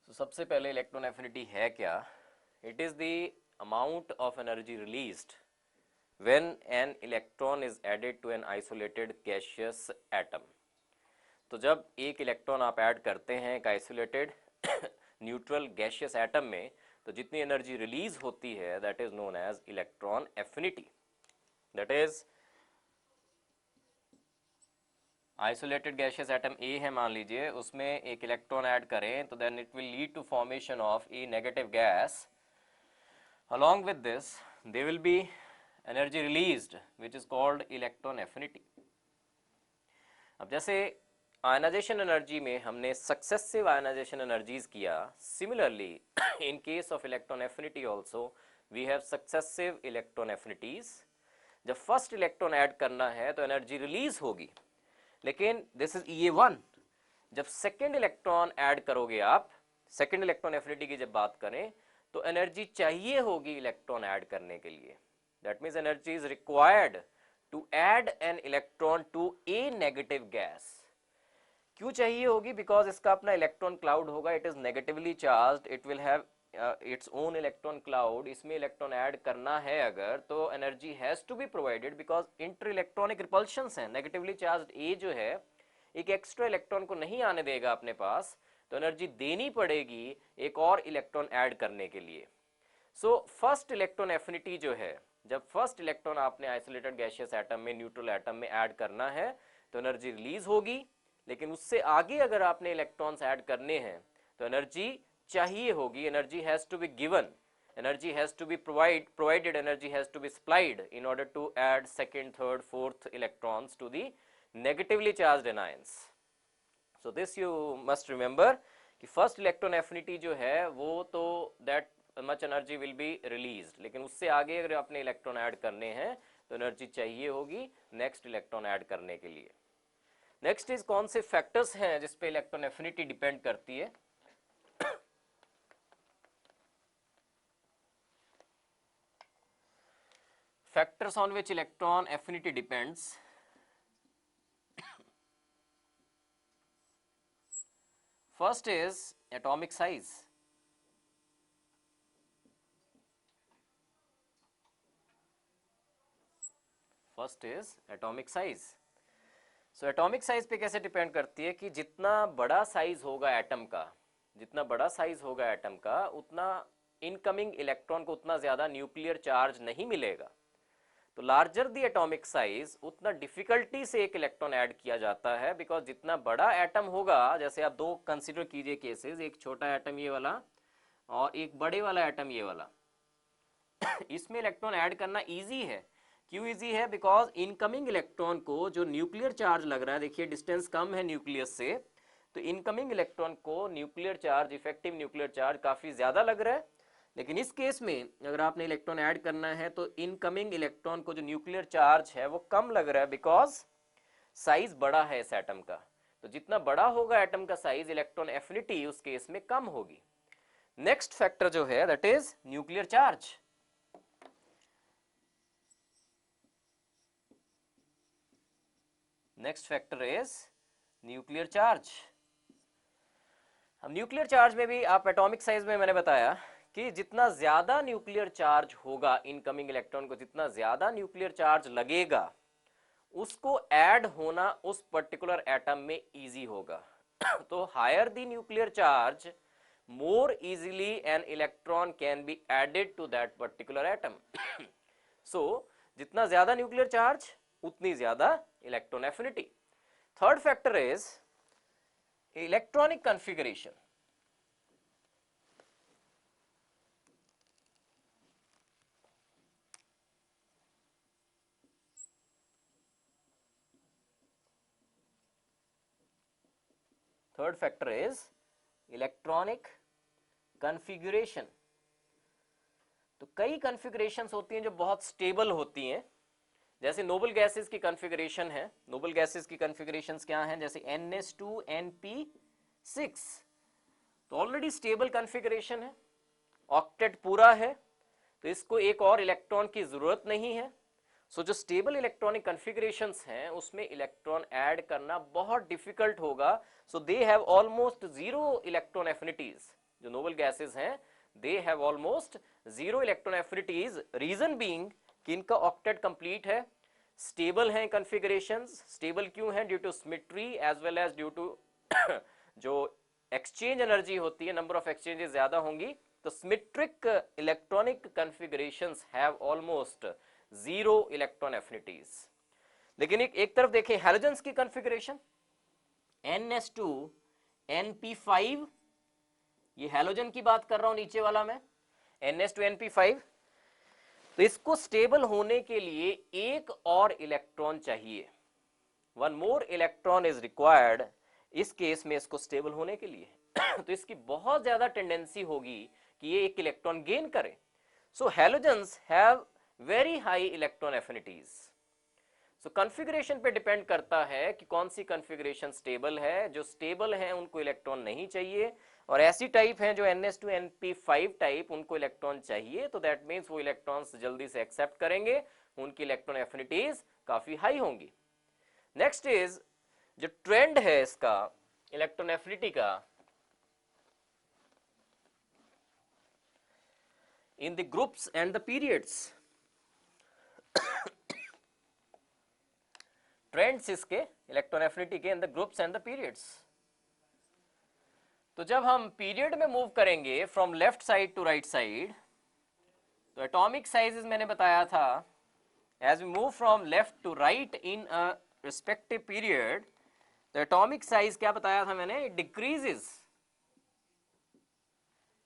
A: सबसे पहले इलेक्ट्रॉन एफिनिटी है क्या? It is the amount of energy released when an electron is added to an isolated gaseous atom. तो जब एक इलेक्ट्रॉन आप ऐड करते हैं एक आइसोलेटेड न्यूट्रल गैसियस एटम में, तो जितनी एनर्जी रिलीज होती है that is known as electron affinity. That is isolated gaseous atom A है मान लीजिए, उसमें एक इलेक्ट्रॉन ऐड करें तो then it will lead to formation of a negative gas. along with this there will be energy released which is called electron affinity। अब जैसे ionization energy में हमने सक्सेसिव आयनाइजेशन एनर्जीज किया, similarly in case of electron affinity also we have successive electron affinities. जब first electron add करना है तो energy release होगी, लेकिन दिस इज EA1। जब सेकेंड इलेक्ट्रॉन ऐड करोगे आप, सेकेंड इलेक्ट्रॉन एफिनिटी की जब बात करें तो एनर्जी चाहिए होगी इलेक्ट्रॉन ऐड करने के लिए। That means energy is required to add an electron to a negative gas. क्यों चाहिए होगी? बिकॉज इसका अपना इलेक्ट्रॉन क्लाउड होगा, it is negatively charged, it will have its own electron cloud. इसमें इलेक्ट्रॉन ऐड करना है अगर, तो energy has to be provided because inter electronic repulsions हैं। नेगेटिवली चार्ज्ड ए जो है एक एक्स्ट्रा इलेक्ट्रॉन को नहीं आने देगा अपने पास, तो एनर्जी देनी पड़ेगी एक और इलेक्ट्रॉन ऐड करने के लिए। सो फर्स्ट इलेक्ट्रॉन एफिनिटी जो है, जब फर्स्ट इलेक्ट्रॉन आपने आइसोलेटेड गैसियस एटम में, न्यूट्रल एटम में ऐड करना है तो एनर्जी रिलीज होगी, लेकिन उससे आगे अगर आपने इलेक्ट्रॉन्स ऐड करने हैं तो एनर्जी चाहिए होगी। Energy has to be given, energy has to be provided, energy has to be supplied in order to add second, third, fourth electrons to the negatively charged anions। so this you must remember कि first electron affinity जो है वो तो that much energy will be released, लेकिन उससे आगे अगर आपने इलेक्ट्रॉन ऐड करने हैं तो एनर्जी चाहिए होगी नेक्स्ट इलेक्ट्रॉन ऐड करने के लिए। नेक्स्ट इज कौन से फैक्टर्स हैं जिस पे इलेक्ट्रॉन एफिनिटी डिपेंड करती है? Factors on which electron affinity depends. First is atomic size. First is atomic size. So atomic size पे कैसे डिपेंड करती है कि जितना बड़ा साइज होगा एटम का, जितना बड़ा साइज होगा एटम का, उतना इनकमिंग इलेक्ट्रॉन को उतना ज्यादा न्यूक्लियर चार्ज नहीं मिलेगा। तो लार्जर द एटॉमिक साइज उतना डिफिकल्टी से एक इलेक्ट्रॉन ऐड किया जाता है, बिकॉज जितना बड़ा एटम होगा, जैसे आप दो कंसीडर कीजिए केसेस, एक छोटा एटम ये वाला और एक बड़े वाला एटम ये वाला इसमें इलेक्ट्रॉन ऐड करना इजी है। क्यों इजी है? बिकॉज इनकमिंग इलेक्ट्रॉन को जो न्यूक्लियर चार्ज लग रहा है, देखिए डिस्टेंस कम है न्यूक्लियस से, तो इनकमिंग इलेक्ट्रॉन को nuclear charge, effective nuclear charge काफी ज्यादा लग रहा है। लेकिन इस केस में अगर आपने इलेक्ट्रॉन ऐड करना है तो इनकमिंग इलेक्ट्रॉन को जो न्यूक्लियर चार्ज है वो कम लग रहा है, बिकॉज साइज बड़ा है इस एटम का। तो जितना बड़ा होगा एटम का साइज, इलेक्ट्रॉन एफिनिटी उस केस में कम होगी। नेक्स्ट फैक्टर जो है that is nuclear charge. Next factor is nuclear charge. अब न्यूक्लियर चार्ज में भी आप एटॉमिक साइज में मैंने बताया कि जितना ज्यादा न्यूक्लियर चार्ज होगा इनकमिंग इलेक्ट्रॉन को, जितना ज्यादा न्यूक्लियर चार्ज लगेगा, उसको ऐड होना उस पर्टिकुलर एटम में इजी होगा। तो higher the nuclear charge, more easily an electron can be added to that particular atom। so जितना ज्यादा न्यूक्लियर चार्ज उतनी ज्यादा electron affinity. Third factor is electronic configuration. Third factor is electronic configuration. तो कई configurations होती हैं जो बहुत स्टेबल होती हैं, जैसे नोबल गैसेस की कॉन्फ़िगरेशन है। नोबल गैसेस की कॉन्फ़िगरेशंस क्या हैं? जैसे NS2 NP 6, तो ऑलरेडी स्टेबल कॉन्फ़िगरेशन है, ऑक्टेट पूरा है, तो इसको एक और इलेक्ट्रॉन की जरूरत नहीं है। सो जो स्टेबल इलेक्ट्रॉनिक कॉन्फ़िगरेशंस हैं उसमें इलेक्ट्रॉन ऐड करना बहुत डिफिकल्ट होगा। So they have almost zero electron affinities. जो नोबल गैसेस हैं they have almost zero electron affinities, reason being कि इनका ऑक्टेट कंप्लीट है, स्टेबल हैं कॉन्फ़िगरेशंस। स्टेबल क्यों है? Due to symmetry as well as due to जो एक्सचेंज एनर्जी होती है, नंबर ऑफ एक्सचेंजेस ज्यादा होंगी, तो symmetric electronic configurations have almost zero electron affinities. लेकिन एक तरफ देखें हैलोजेंस की कॉन्फ़िगरेशन, NS2 NP5, ये हैलोजन की बात कर रहा हूं नीचे वाला मैं, NS2 NP5, तो इसको स्टेबल होने के लिए एक और इलेक्ट्रॉन चाहिए, one more electron is required इस केस में इसको स्टेबल होने के लिए। तो इसकी बहुत ज्यादा टेंडेंसी होगी कि ये एक इलेक्ट्रॉन गेन करे। So halogens have very high electron affinities. So configuration पे डिपेंड करता है कि कौन सी कॉन्फ़िगरेशन स्टेबल है। जो स्टेबल है उनको इलेक्ट्रॉन नहीं चाहिए, और ऐसी टाइप हैं जो NS2 NP5 टाइप, उनको इलेक्ट्रॉन चाहिए। तो दैट मीन्स वो इलेक्ट्रॉन्स जल्दी से एक्सेप्ट करेंगे, उनकी इलेक्ट्रॉन एफिनिटीज काफी हाई होंगी। नेक्स्ट इज जो ट्रेंड है इसका इलेक्ट्रॉन एफिनिटी का in the groups and the periods. Trends इसके इलेक्ट्रॉन एफिनिटी के in the groups and the periods. तो जब हम पीरियड में मूव करेंगे from left side to right side, तो एटॉमिक साइजेस मैंने बताया था, as we move from left to right in a respective period, तो एटॉमिक साइज क्या बताया था मैंने? डिक्रीजेस।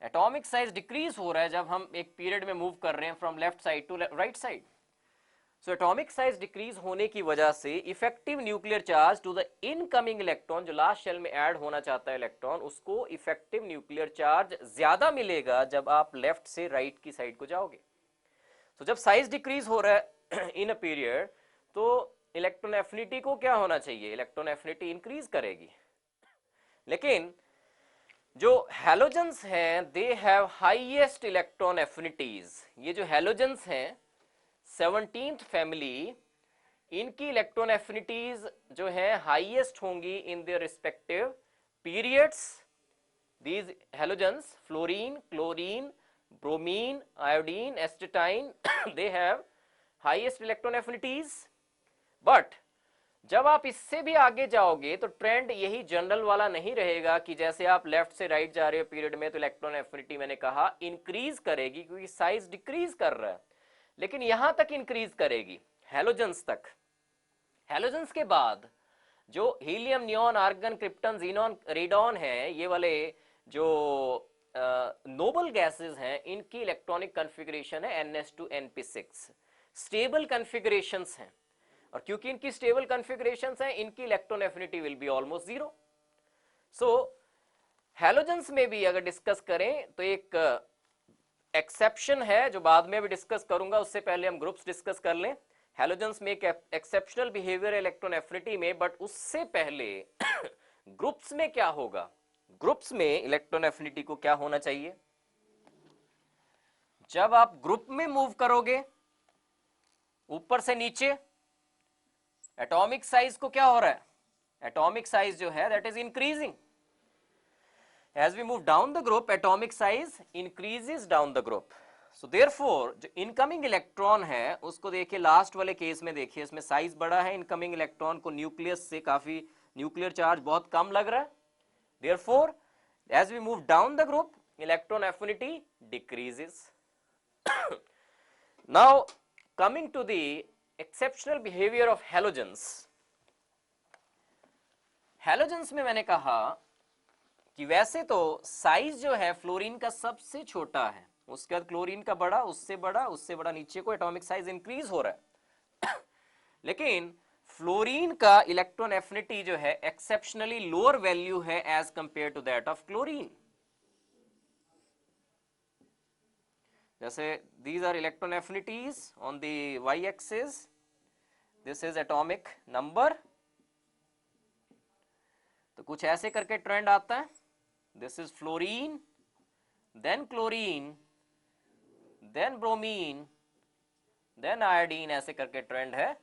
A: एटॉमिक साइज डिक्रीज हो रहा है जब हम एक पीरियड में मूव कर रहे हैं from left side to right side. So atomic size decrease होने की वजह से effective nuclear charge to the incoming electron, जो लास्ट शेल में ऐड होना चाहता है इलेक्ट्रॉन, उसको इफेक्टिव न्यूक्लियर चार्ज ज्यादा मिलेगा जब आप लेफ्ट से राइट की साइड को जाओगे। तो जब साइज डिक्रीज हो रहा है इन अ पीरियड, तो इलेक्ट्रॉन एफिनिटी को क्या होना चाहिए? इलेक्ट्रॉन एफिनिटी इंक्रीज करेगी। लेकिन जो हैलोजेंस हैं they have highest electron affinities. ये जो हैलोजेंस हैं 17th फैमिली, इनकी इलेक्ट्रॉन एफिनिटीज जो है हाईएस्ट होंगी in their respective periods. These halogens fluorine, chlorine, bromine, iodine, astatine, they have highest electron affinities. But जब आप इससे भी आगे जाओगे तो ट्रेंड यही जनरल वाला नहीं रहेगा कि जैसे आप लेफ्ट से राइट जा रहे हो पीरियड में तो इलेक्ट्रॉन एफिनिटी मैंने कहा इंक्रीज करेगी क्योंकि साइज डिक्रीज कर रहा है, लेकिन यहां तक इंक्रीज करेगी हैलोजेंस तक। हैलोजेंस के बाद जो helium, neon, argon, krypton, xenon, radon है, ये वाले जो नोबल गैसेस हैं, इनकी इलेक्ट्रॉनिक कॉन्फ़िगरेशन है NS2 NP6, स्टेबल कॉन्फ़िगरेशंस हैं, और क्योंकि इनकी स्टेबल कॉन्फ़िगरेशंस हैं इनकी electron affinity will be almost zero. So halogens में भी अगर डिस्कस करें तो एक एक्सेप्शन है जो बाद में भी डिस्कस करूंगा, उससे पहले हम ग्रुप्स डिस्कस कर लें। हैलोजेंस में एक एक्सेप्शनल बिहेवियर इलेक्ट्रॉन एफिनिटी में, बट उससे पहले ग्रुप्स में क्या होगा? ग्रुप्स में इलेक्ट्रॉन एफिनिटी को क्या होना चाहिए? जब आप ग्रुप में मूव करोगे ऊपर से नीचे, एटॉमिक साइज को क्या हो रहा है? एटॉमिक साइज जो है that is increasing. As we move down the group, atomic size increases down the group. So therefore, जो incoming electron है उसको देखिए, लास्ट वाले केस में देखिए, इसमें साइज बड़ा है, incoming electron को न्यूक्लियस से काफी न्यूक्लियर चार्ज बहुत कम लग रहा है। Therefore, as we move down the group, electron affinity decreases. Now, coming to the exceptional behavior of halogens. Halogens में मैंने कहा कि वैसे तो साइज जो है फ्लोरीन का सबसे छोटा है, उसके बाद क्लोरीन का बड़ा, उससे बड़ा, उससे बड़ा, नीचे को एटॉमिक साइज इंक्रीज हो रहा है। लेकिन फ्लोरीन का इलेक्ट्रॉन एफिनिटी जो है एक्सेप्शनली लोअर वैल्यू है as compare to that of chlorine. जैसे these are electron affinities on the Y axis, this is atomic number. तो कुछ ऐसे करके ट्रेंड आता है, this is fluorine, then chlorine, then bromine, then iodine, ऐसे करके ट्रेंड है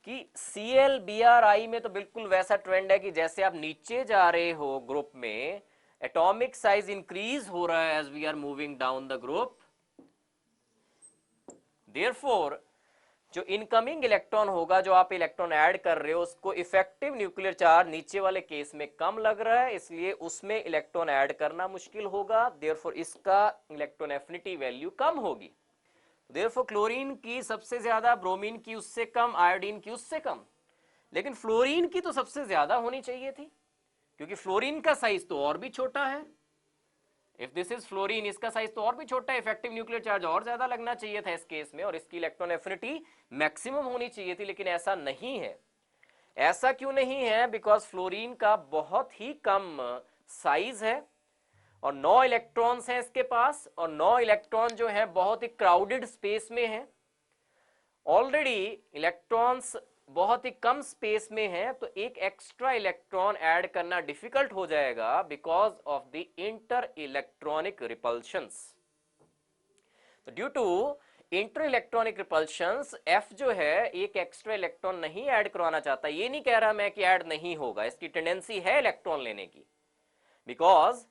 A: कि ClBrI में तो बिल्कुल वैसा ट्रेंड है कि जैसे आप नीचे जा रहे हो ग्रुप में, एटॉमिक साइज इंक्रीज हो रहा है as we are moving down the group, therefore जो इनकमिंग इलेक्ट्रॉन होगा, जो आप इलेक्ट्रॉन ऐड कर रहे हो, उसको इफेक्टिव न्यूक्लियर चार्ज नीचे वाले केस में कम लग रहा है, इसलिए उसमें इलेक्ट्रॉन ऐड करना मुश्किल होगा, देयरफॉर इसका इलेक्ट्रॉन एफिनिटी वैल्यू कम होगी। देयरफॉर क्लोरीन की सबसे ज्यादा, ब्रोमीन की उससे कम, आयोडीन की उससे कम, लेकिन फ्लोरीन की तो सबसे ज्यादा होनी चाहिए थी, क्योंकि फ्लोरीन का साइज तो और भी छोटा है। इफ दिस इज फ्लोरीन, इसका साइज तो और भी छोटा है, इफेक्टिव न्यूक्लियर चार्ज और ज्यादा लगना चाहिए था इस केस में, और इसकी इलेक्ट्रॉन एफिनिटी मैक्सिमम होनी चाहिए थी, लेकिन ऐसा नहीं है। ऐसा क्यों नहीं है? बिकॉज फ्लोरीन का बहुत ही कम साइज है और 9 इलेक्ट्रॉन्स हैं इसके पास, और 9 इलेक्ट्रॉन जो है बहुत ही क्राउडेड स्पेस में है। ऑलरेडी इलेक्ट्रॉन्स बहुत ही कम स्पेस में है, तो एक एक्स्ट्रा इलेक्ट्रॉन ऐड करना डिफिकल्ट हो जाएगा because of the inter electronic repulsions. तो due to inter electronic repulsions, F जो है एक एक्स्ट्रा इलेक्ट्रॉन नहीं ऐड करवाना चाहता। ये नहीं कह रहा मैं कि ऐड नहीं होगा, इसकी टेंडेंसी है इलेक्ट्रॉन लेने की, बिकॉज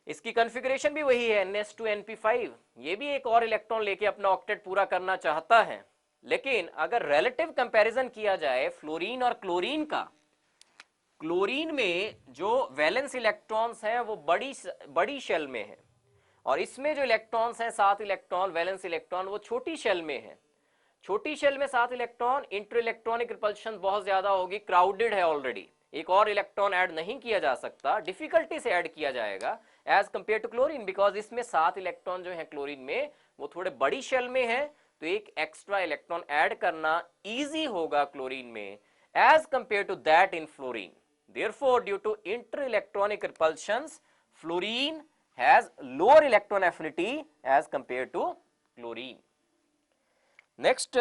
A: इसकी कॉन्फ़िगरेशन भी वही है NS2 NP5, ये भी एक और इलेक्ट्रॉन लेके अपना ऑक्टेट पूरा करना चाहता है। लेकिन अगर रिलेटिव कंपैरिजन किया जाए फ्लोरीन और क्लोरीन का, क्लोरीन में जो वैलेंस इलेक्ट्रॉन्स हैं वो बड़ी शेल में है, और इसमें जो इलेक्ट्रॉन्स हैं 7 इलेक्ट्रॉन वैलेंस इलेक्ट्रॉन, वो छोटी शेल में है। छोटी शेल में 7 इलेक्ट्रॉन, इंटर इलेक्ट्रॉनिक रिपल्शन बहुत ज्यादा होगी, क्राउडेड है ऑलरेडी, एक और इलेक्ट्रॉन ऐड नहीं किया जा सकता, डिफिकल्टी से ऐड किया जाएगा as compare to chlorine, because इसमें 7 इलेक्ट्रॉन जो है क्लोरीन में वो थोड़े बड़ी शेल में है, तो एक एक्स्ट्रा इलेक्ट्रॉन ऐड करना इजी होगा क्लोरीन में as compare to that in fluorine. Therefore due to inter electronic repulsions, fluorine has lower electron affinity as compare to chlorine. Next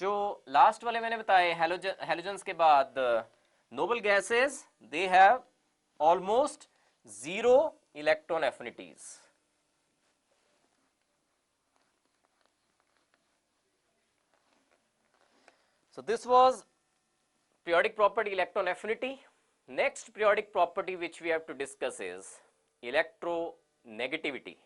A: जो लास्ट वाले मैंने बताए हैलोजन्स के बाद, noble gases, they have almost 0 electron affinities. So this was periodic property electron affinity. Next periodic property which we have to discuss is electronegativity.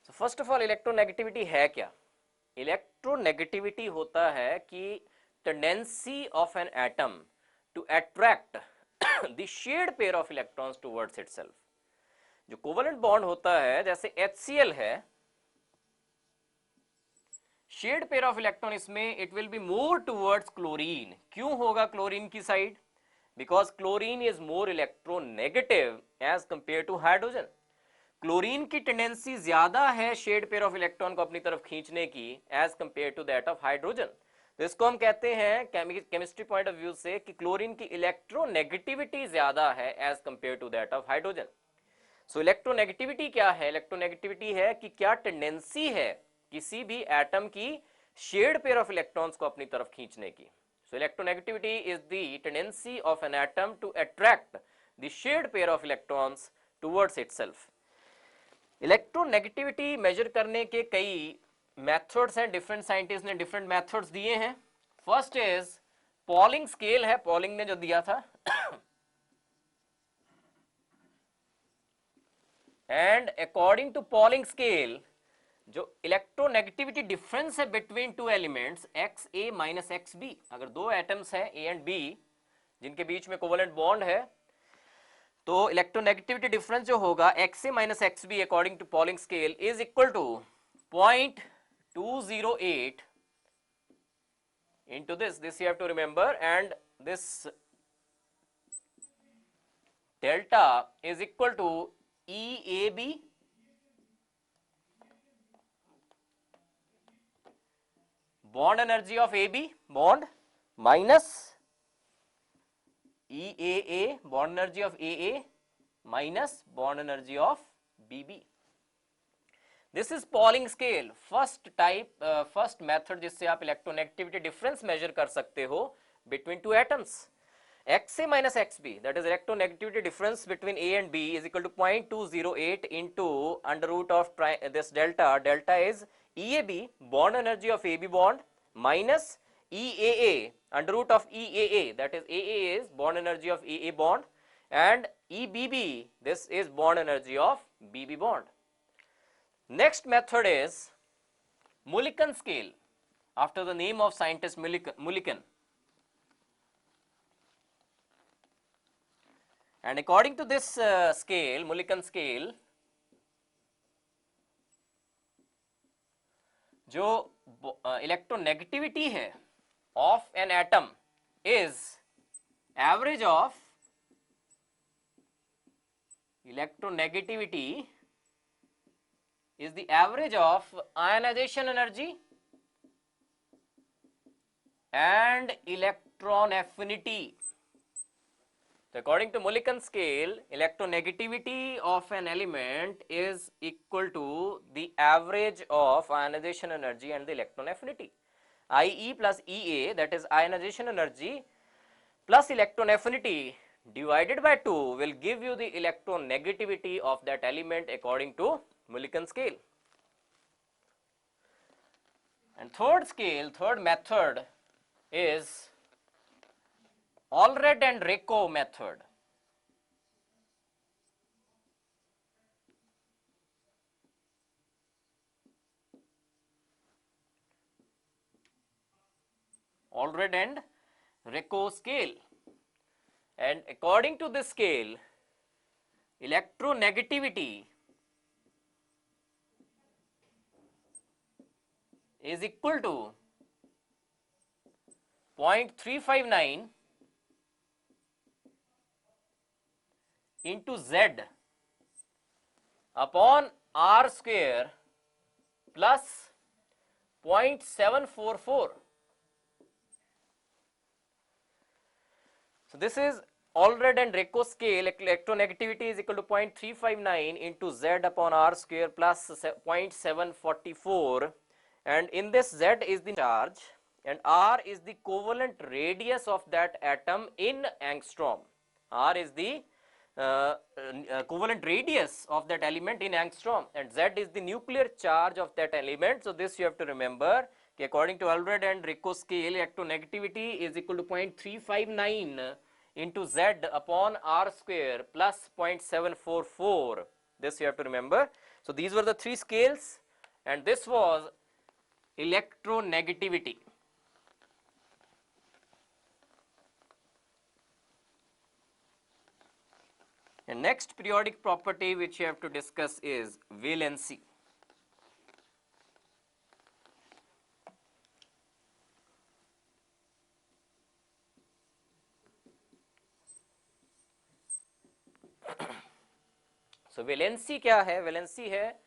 A: So first of all, electronegativity है क्या? Electronegativity होता है कि tendency of an atom to attract the shared pair of electrons towards itself. जो covalent bond होता है, जैसे HCl है, शेड पेयर ऑफ इलेक्ट्रॉन इसमें it will be more towards chlorine. क्यों होगा क्लोरीन की side? Because chlorine is more electronegative as compare to hydrogen. Chlorine की टेंडेंसी ज्यादा है शेड पेयर ऑफ इलेक्ट्रॉन को अपनी तरफ खींचने की as compare to that of hydrogen. तो इसको हम कहते हैं केमिस्ट्री पॉइंट ऑफ व्यू से कि क्लोरीन की इलेक्ट्रोनेगेटिविटी ज्यादा है as compare to that of hydrogen. So electronegativity क्या है? इलेक्ट्रोनेगेटिविटी है कि क्या टेंडेंसी है किसी भी एटम की शेड पेयर ऑफ इलेक्ट्रॉन्स को अपनी तरफ खींचने की। So electronegativity is the tendency of an atom to attract the shared pair of electrons towards itself. Electronegativity measure करने के कई मेथड्स हैं, डिफरेंट साइंटिस्ट ने डिफरेंट मेथड्स दिए हैं। फर्स्ट इज पॉलिंग स्केल है, पॉलिंग ने जो दिया था, and according to Pauling scale जो इलेक्ट्रोनेगेटिविटी डिफरेंस है between two elements XA minus XB, अगर दो एटम्स हैं A एंड B जिनके बीच में कोवेलेंट बॉन्ड है, तो इलेक्ट्रोनेगेटिविटी डिफरेंस जो होगा XA minus XB according to Pauling scale is equal to 0.208 into this you have to remember, and this delta is equal to EAB bond energy of AB bond minus EAA bond energy of AA minus bond energy of Bb. This is Pauling scale, first type, first method जिससे आप electronegativity difference measure कर सकते हो between two atoms. XA minus XB, that is electronegativity difference between A and B, is equal to 0.208 into under root of this delta. Delta is EAB, bond energy of AB bond, minus EAA, under root of EAA, that is AA is bond energy of AA bond, and EBB, this is bond energy of BB bond. Next method is Mulliken scale, after the name of scientist Mulliken. And according to this scale, Mulliken scale, जो electronegativity है of an atom is average of electronegativity is the average of ionization energy and electron affinity. So according to Mulliken scale, electronegativity of an element is equal to the average of ionization energy and the electron affinity. IE plus EA, that is ionization energy plus electron affinity divided by 2 will give you the electronegativity of that element according to Mulliken scale. And third scale, third method is Allred and Rayco method. Allred and Rayco scale. And according to this scale, electronegativity is equal to 0.359 into Z upon R square plus 0.744. So this is Allred and Rayco scale. Electronegativity is equal to 0.359 into Z upon R square plus 0.744, and in this Z is the charge and R is the covalent radius of that atom in angstrom. R is the covalent radius of that element in angstrom, and Z is the nuclear charge of that element. So this you have to remember. According to Allred and Rayco scale, electronegativity is equal to 0.359 into Z upon R square plus 0.744. This you have to remember. So these were the three scales, and this was electronegativity. And next periodic property which you have to discuss is valency. So valency क्या है? Valency है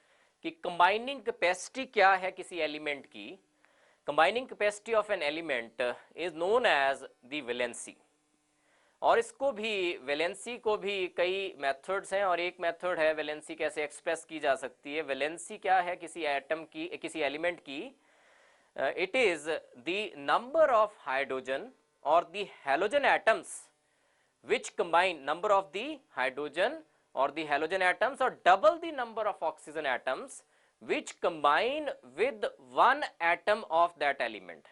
A: कि combining capacity क्या है किसी element की. Combining capacity of an element is known as the valency. और इसको भी वैलेंसी को भी कई मेथड्स हैं, और एक मेथड है वैलेंसी कैसे एक्सप्रेस की जा सकती है. वैलेंसी क्या है किसी एटम की, किसी एलिमेंट की? It is the number of hydrogen और the halogen atoms which combine, number of the hydrogen or the halogen atoms, or double the number of oxygen atoms which combine with one atom of that element.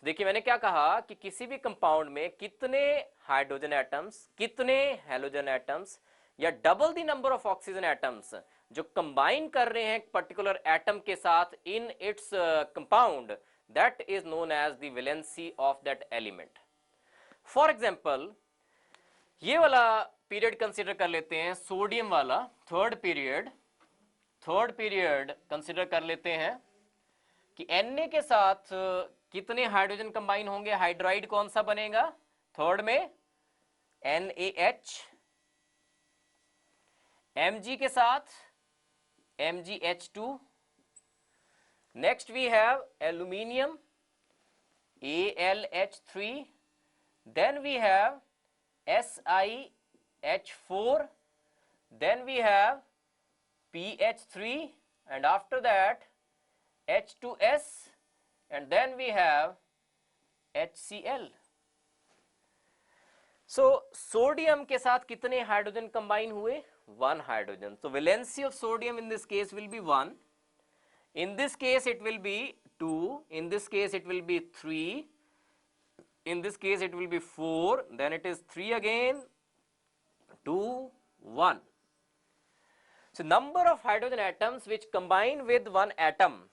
A: देखिए मैंने क्या कहा कि किसी भी compound में कितने हाइड्रोजन एटम्स, कितने हैलोजन एटम्स, या double the number of oxygen atoms जो कंबाइन कर रहे हैं एक पर्टिकुलर एटम के साथ in its compound, that is known as the valency of that element. For example ये वाला पीरियड कंसीडर कर लेते हैं, सोडियम वाला थर्ड पीरियड कंसीडर कर लेते हैं कि Na के साथ कितने हाइड्रोजन कंबाइन होंगे. हाइड्राइड कौन सा बनेगा थर्ड में? NaH. Mg के साथ MgH2. Next we have aluminium AlH3. Then we have SiH4, then we have PH3, and after that H2S, and then we have HCl. So sodium के साथ कितने हाइड्रोजन कंबाइन हुए? 1 hydrogen. So valency of sodium in this case will be 1. In this case it will be 2. In this case it will be 3. In this case it will be 4. Then it is 3 again, 2, 1. So number of hydrogen atoms which combine with one atom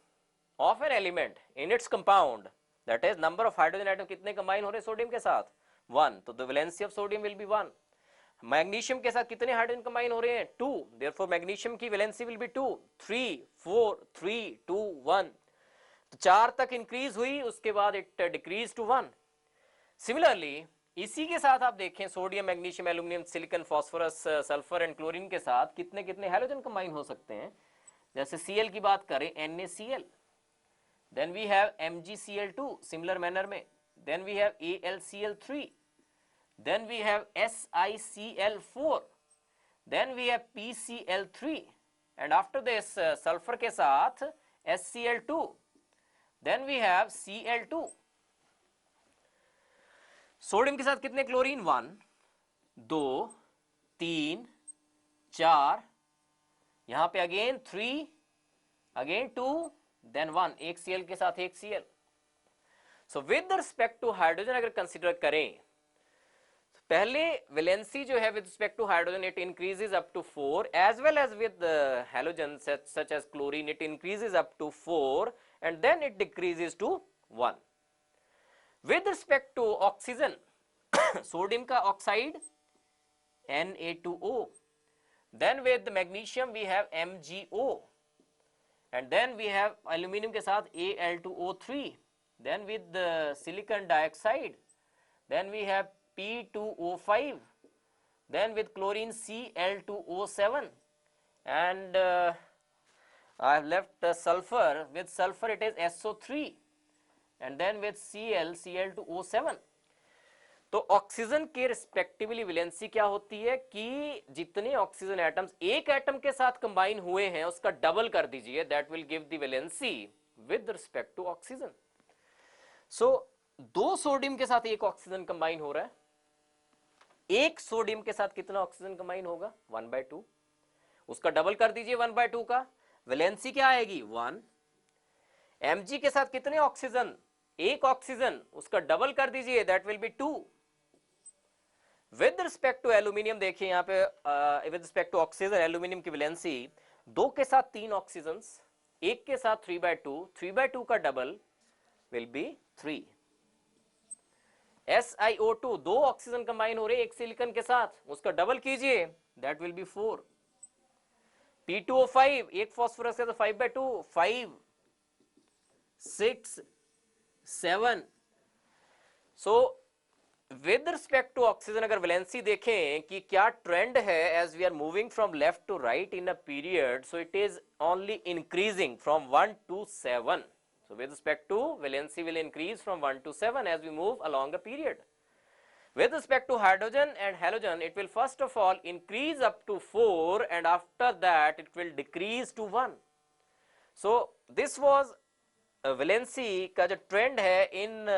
A: of an element in its compound, that is number of hydrogen atom कितने combine हो रहे sodium के साथ? 1. तो the valency of sodium will be 1. Magnesium के साथ कितने hydrogen combine हो रहे हैं? 2. therefore मैग्नीशियम की वैलेंसी विल बी 2. 3, 4, 3, 2, 1. तो 4 तक इंक्रीज हुई, उसके बाद इट डिक्रीज टू 1. सिमिलरली इसी के साथ आप देखें sodium, magnesium, aluminium, silicon, phosphorus, sulphur and chlorine के साथ कितने कितने हैलोजन कंबाइन हो सकते हैं. जैसे Cl की बात करें, NaCl, then we have MgCl2 similar manner में, then we have AlCl3, then we have SiCl4, then we have PCl3, and after this sulfur के साथ SCl2, then we have Cl2. Sodium के साथ कितने क्लोरीन? 1, 2, 3, 4, यहां पे अगेन 3, अगेन 2, देन 1. एक Cl के साथ एक Cl. So with respect to hydrogen अगर कंसिडर करें, पहले वैलेंसी जो है with respect to hydrogen it increases up to 4, as well as with halogen such as chlorine it increases up to 4, and then it decreases to 1. With respect to oxygen, sodium का oxide Na2O, then with magnesium we have MgO, and then we have aluminium के साथ Al2O3, then with silicon dioxide, then we have P2O5, then with chlorine Cl2O7, and I have left sulfur. With sulfur it is SO3, and then with Cl2O7. तो oxygen के respectively valency क्या होती है कि जितने oxygen atoms एक atom के साथ कंबाइन हुए हैं उसका डबल कर दीजिए, that will give the valency with respect to oxygen. So 2 sodium के साथ एक ऑक्सीजन कंबाइन हो रहा है, एक सोडियम के साथ कितना ऑक्सीजन कंबाइन होगा? 1/2. उसका डबल कर दीजिए 1/2 का, वैलेंसी क्या आएगी? 1. Mg के साथ कितने ऑक्सीजन? एक ऑक्सीजन, उसका डबल कर दीजिए, that will be 2. With respect to aluminium देखिए यहां पे with respect to oxygen aluminium की वैलेंसी 2 के साथ 3 ऑक्सीजन, एक के साथ 3/2, 3/2 का double will be 3. SiO2 2 oxygen combine हो रहे एक सिलिकॉन के साथ, उसका डबल कीजिए, दैट विल बी 4. P2O5 एक फास्फोरस है तो 5/2, 5, 6, 7. So with respect to oxygen अगर वैलेंसी देखें कि क्या ट्रेंड है as we are moving from left to right in a period, so it is only increasing from 1 to 7. So with respect to valency will increase from 1 to 7 as we move along a period. With respect to hydrogen and halogen, it will first of all increase up to 4, and after that it will decrease to 1. So this was valency का जो trend है in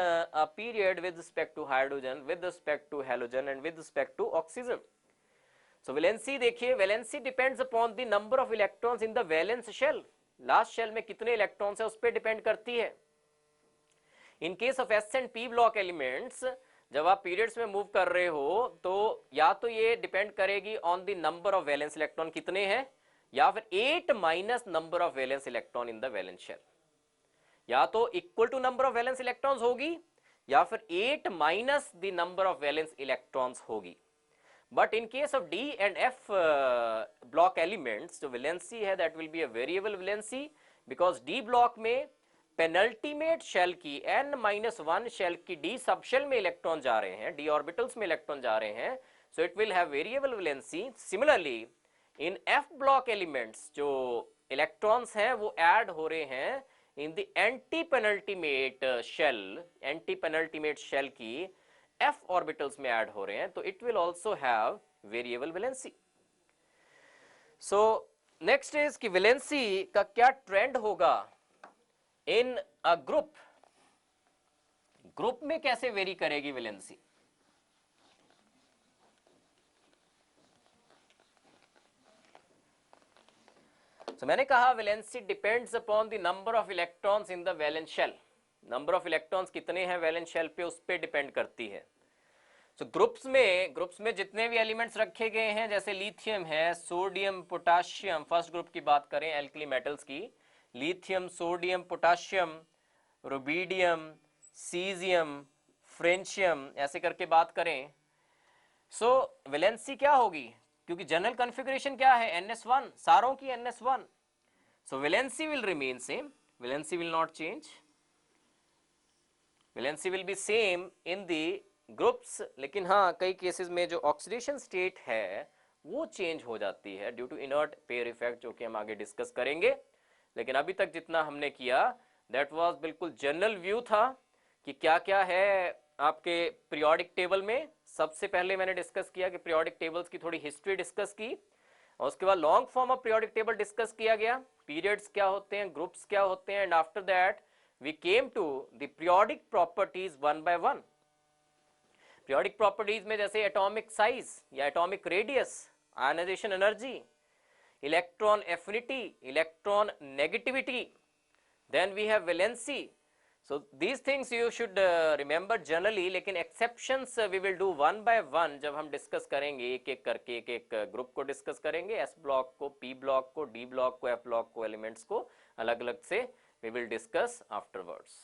A: a period with respect to hydrogen, with respect to halogen and with respect to oxygen. So valency देखिए, valency depends upon the number of electrons in the valence shell. Last shell में कितने electrons है उस पर depend करती है. In case of S and P block elements, जब आप पीरियड्स में मूव कर रहे हो तो या तो ये डिपेंड करेगी on the number of valence electron कितने हैं, या फिर 8 minus number of valence electron in the valence shell. या तो equal to number of valence electrons होगी या फिर 8 minus the number of valence electrons होगी. But in case of D and F block elements, जो valency है that will be a variable valency, because D block में penultimate shell की n-1 shell की D subshell में electron जा रहे हैं, D orbitals में इलेक्ट्रॉन जा रहे हैं, so it will have variable valency. Similarly, in F block elements जो इलेक्ट्रॉन्स हैं वो add हो रहे हैं in the anti-penultimate shell की f orbitals में ऐड हो रहे हैं, तो it will also have variable valency. So next is कि वैलेंसी का क्या ट्रेंड होगा इन अ ग्रुप, ग्रुप में कैसे वेरी करेगी वैलेंसी। तो मैंने कहा valency depends upon the number of electrons in the valence shell, number of electrons कितने हैं वैलेंस शेल पे, उस पे डिपेंड करती है। तो ग्रुप्स में जितने भी एलिमेंट्स रखे गए हैं, जैसे लिथियम है, सोडियम, पोटाशियम, फर्स्ट ग्रुप की बात करें एल्कली मेटल्स की, lithium, sodium, potassium, rubidium, caesium, francium, ऐसे करके बात करें। सो वैलेंसी क्या होगी, क्योंकि जनरल कॉन्फ़िगरेशन क्या है, NS1, सारों की NS1। So valency will remain same, valency will not change, valency will be same in the groups. लेकिन हाँ, कई केसेस में जो ऑक्सीडेशन स्टेट है वो चेंज हो जाती है due to inert pair effect, जो कि हम आगे डिस्कस करेंगे। लेकिन अभी तक जितना हमने किया दैट वाज बिल्कुल जनरल व्यू था कि क्या क्या है आपके पीरियोडिक टेबल में। सबसे पहले मैंने डिस्कस किया कि पीरियोडिक टेबल्स की थोड़ी हिस्ट्री डिस्कस की, और उसके बाद long form of periodic table discuss किया गया, पीरियड्स क्या होते हैं, ग्रुप्स क्या होते हैं, and after that we came to the periodic properties one by one। periodic properties में जैसे atomic size या atomic radius, ionization energy, electron affinity, electron negativity, then we have valency। so these things you should remember generally, लेकिन exceptions we will do one by one जब हम discuss करेंगे, एक एक करके एक एक ग्रुप को डिस्कस करेंगे, S ब्लॉक को, P ब्लॉक को, D ब्लॉक को, F ब्लॉक को, एलिमेंट्स को अलग अलग से we will discuss afterwards।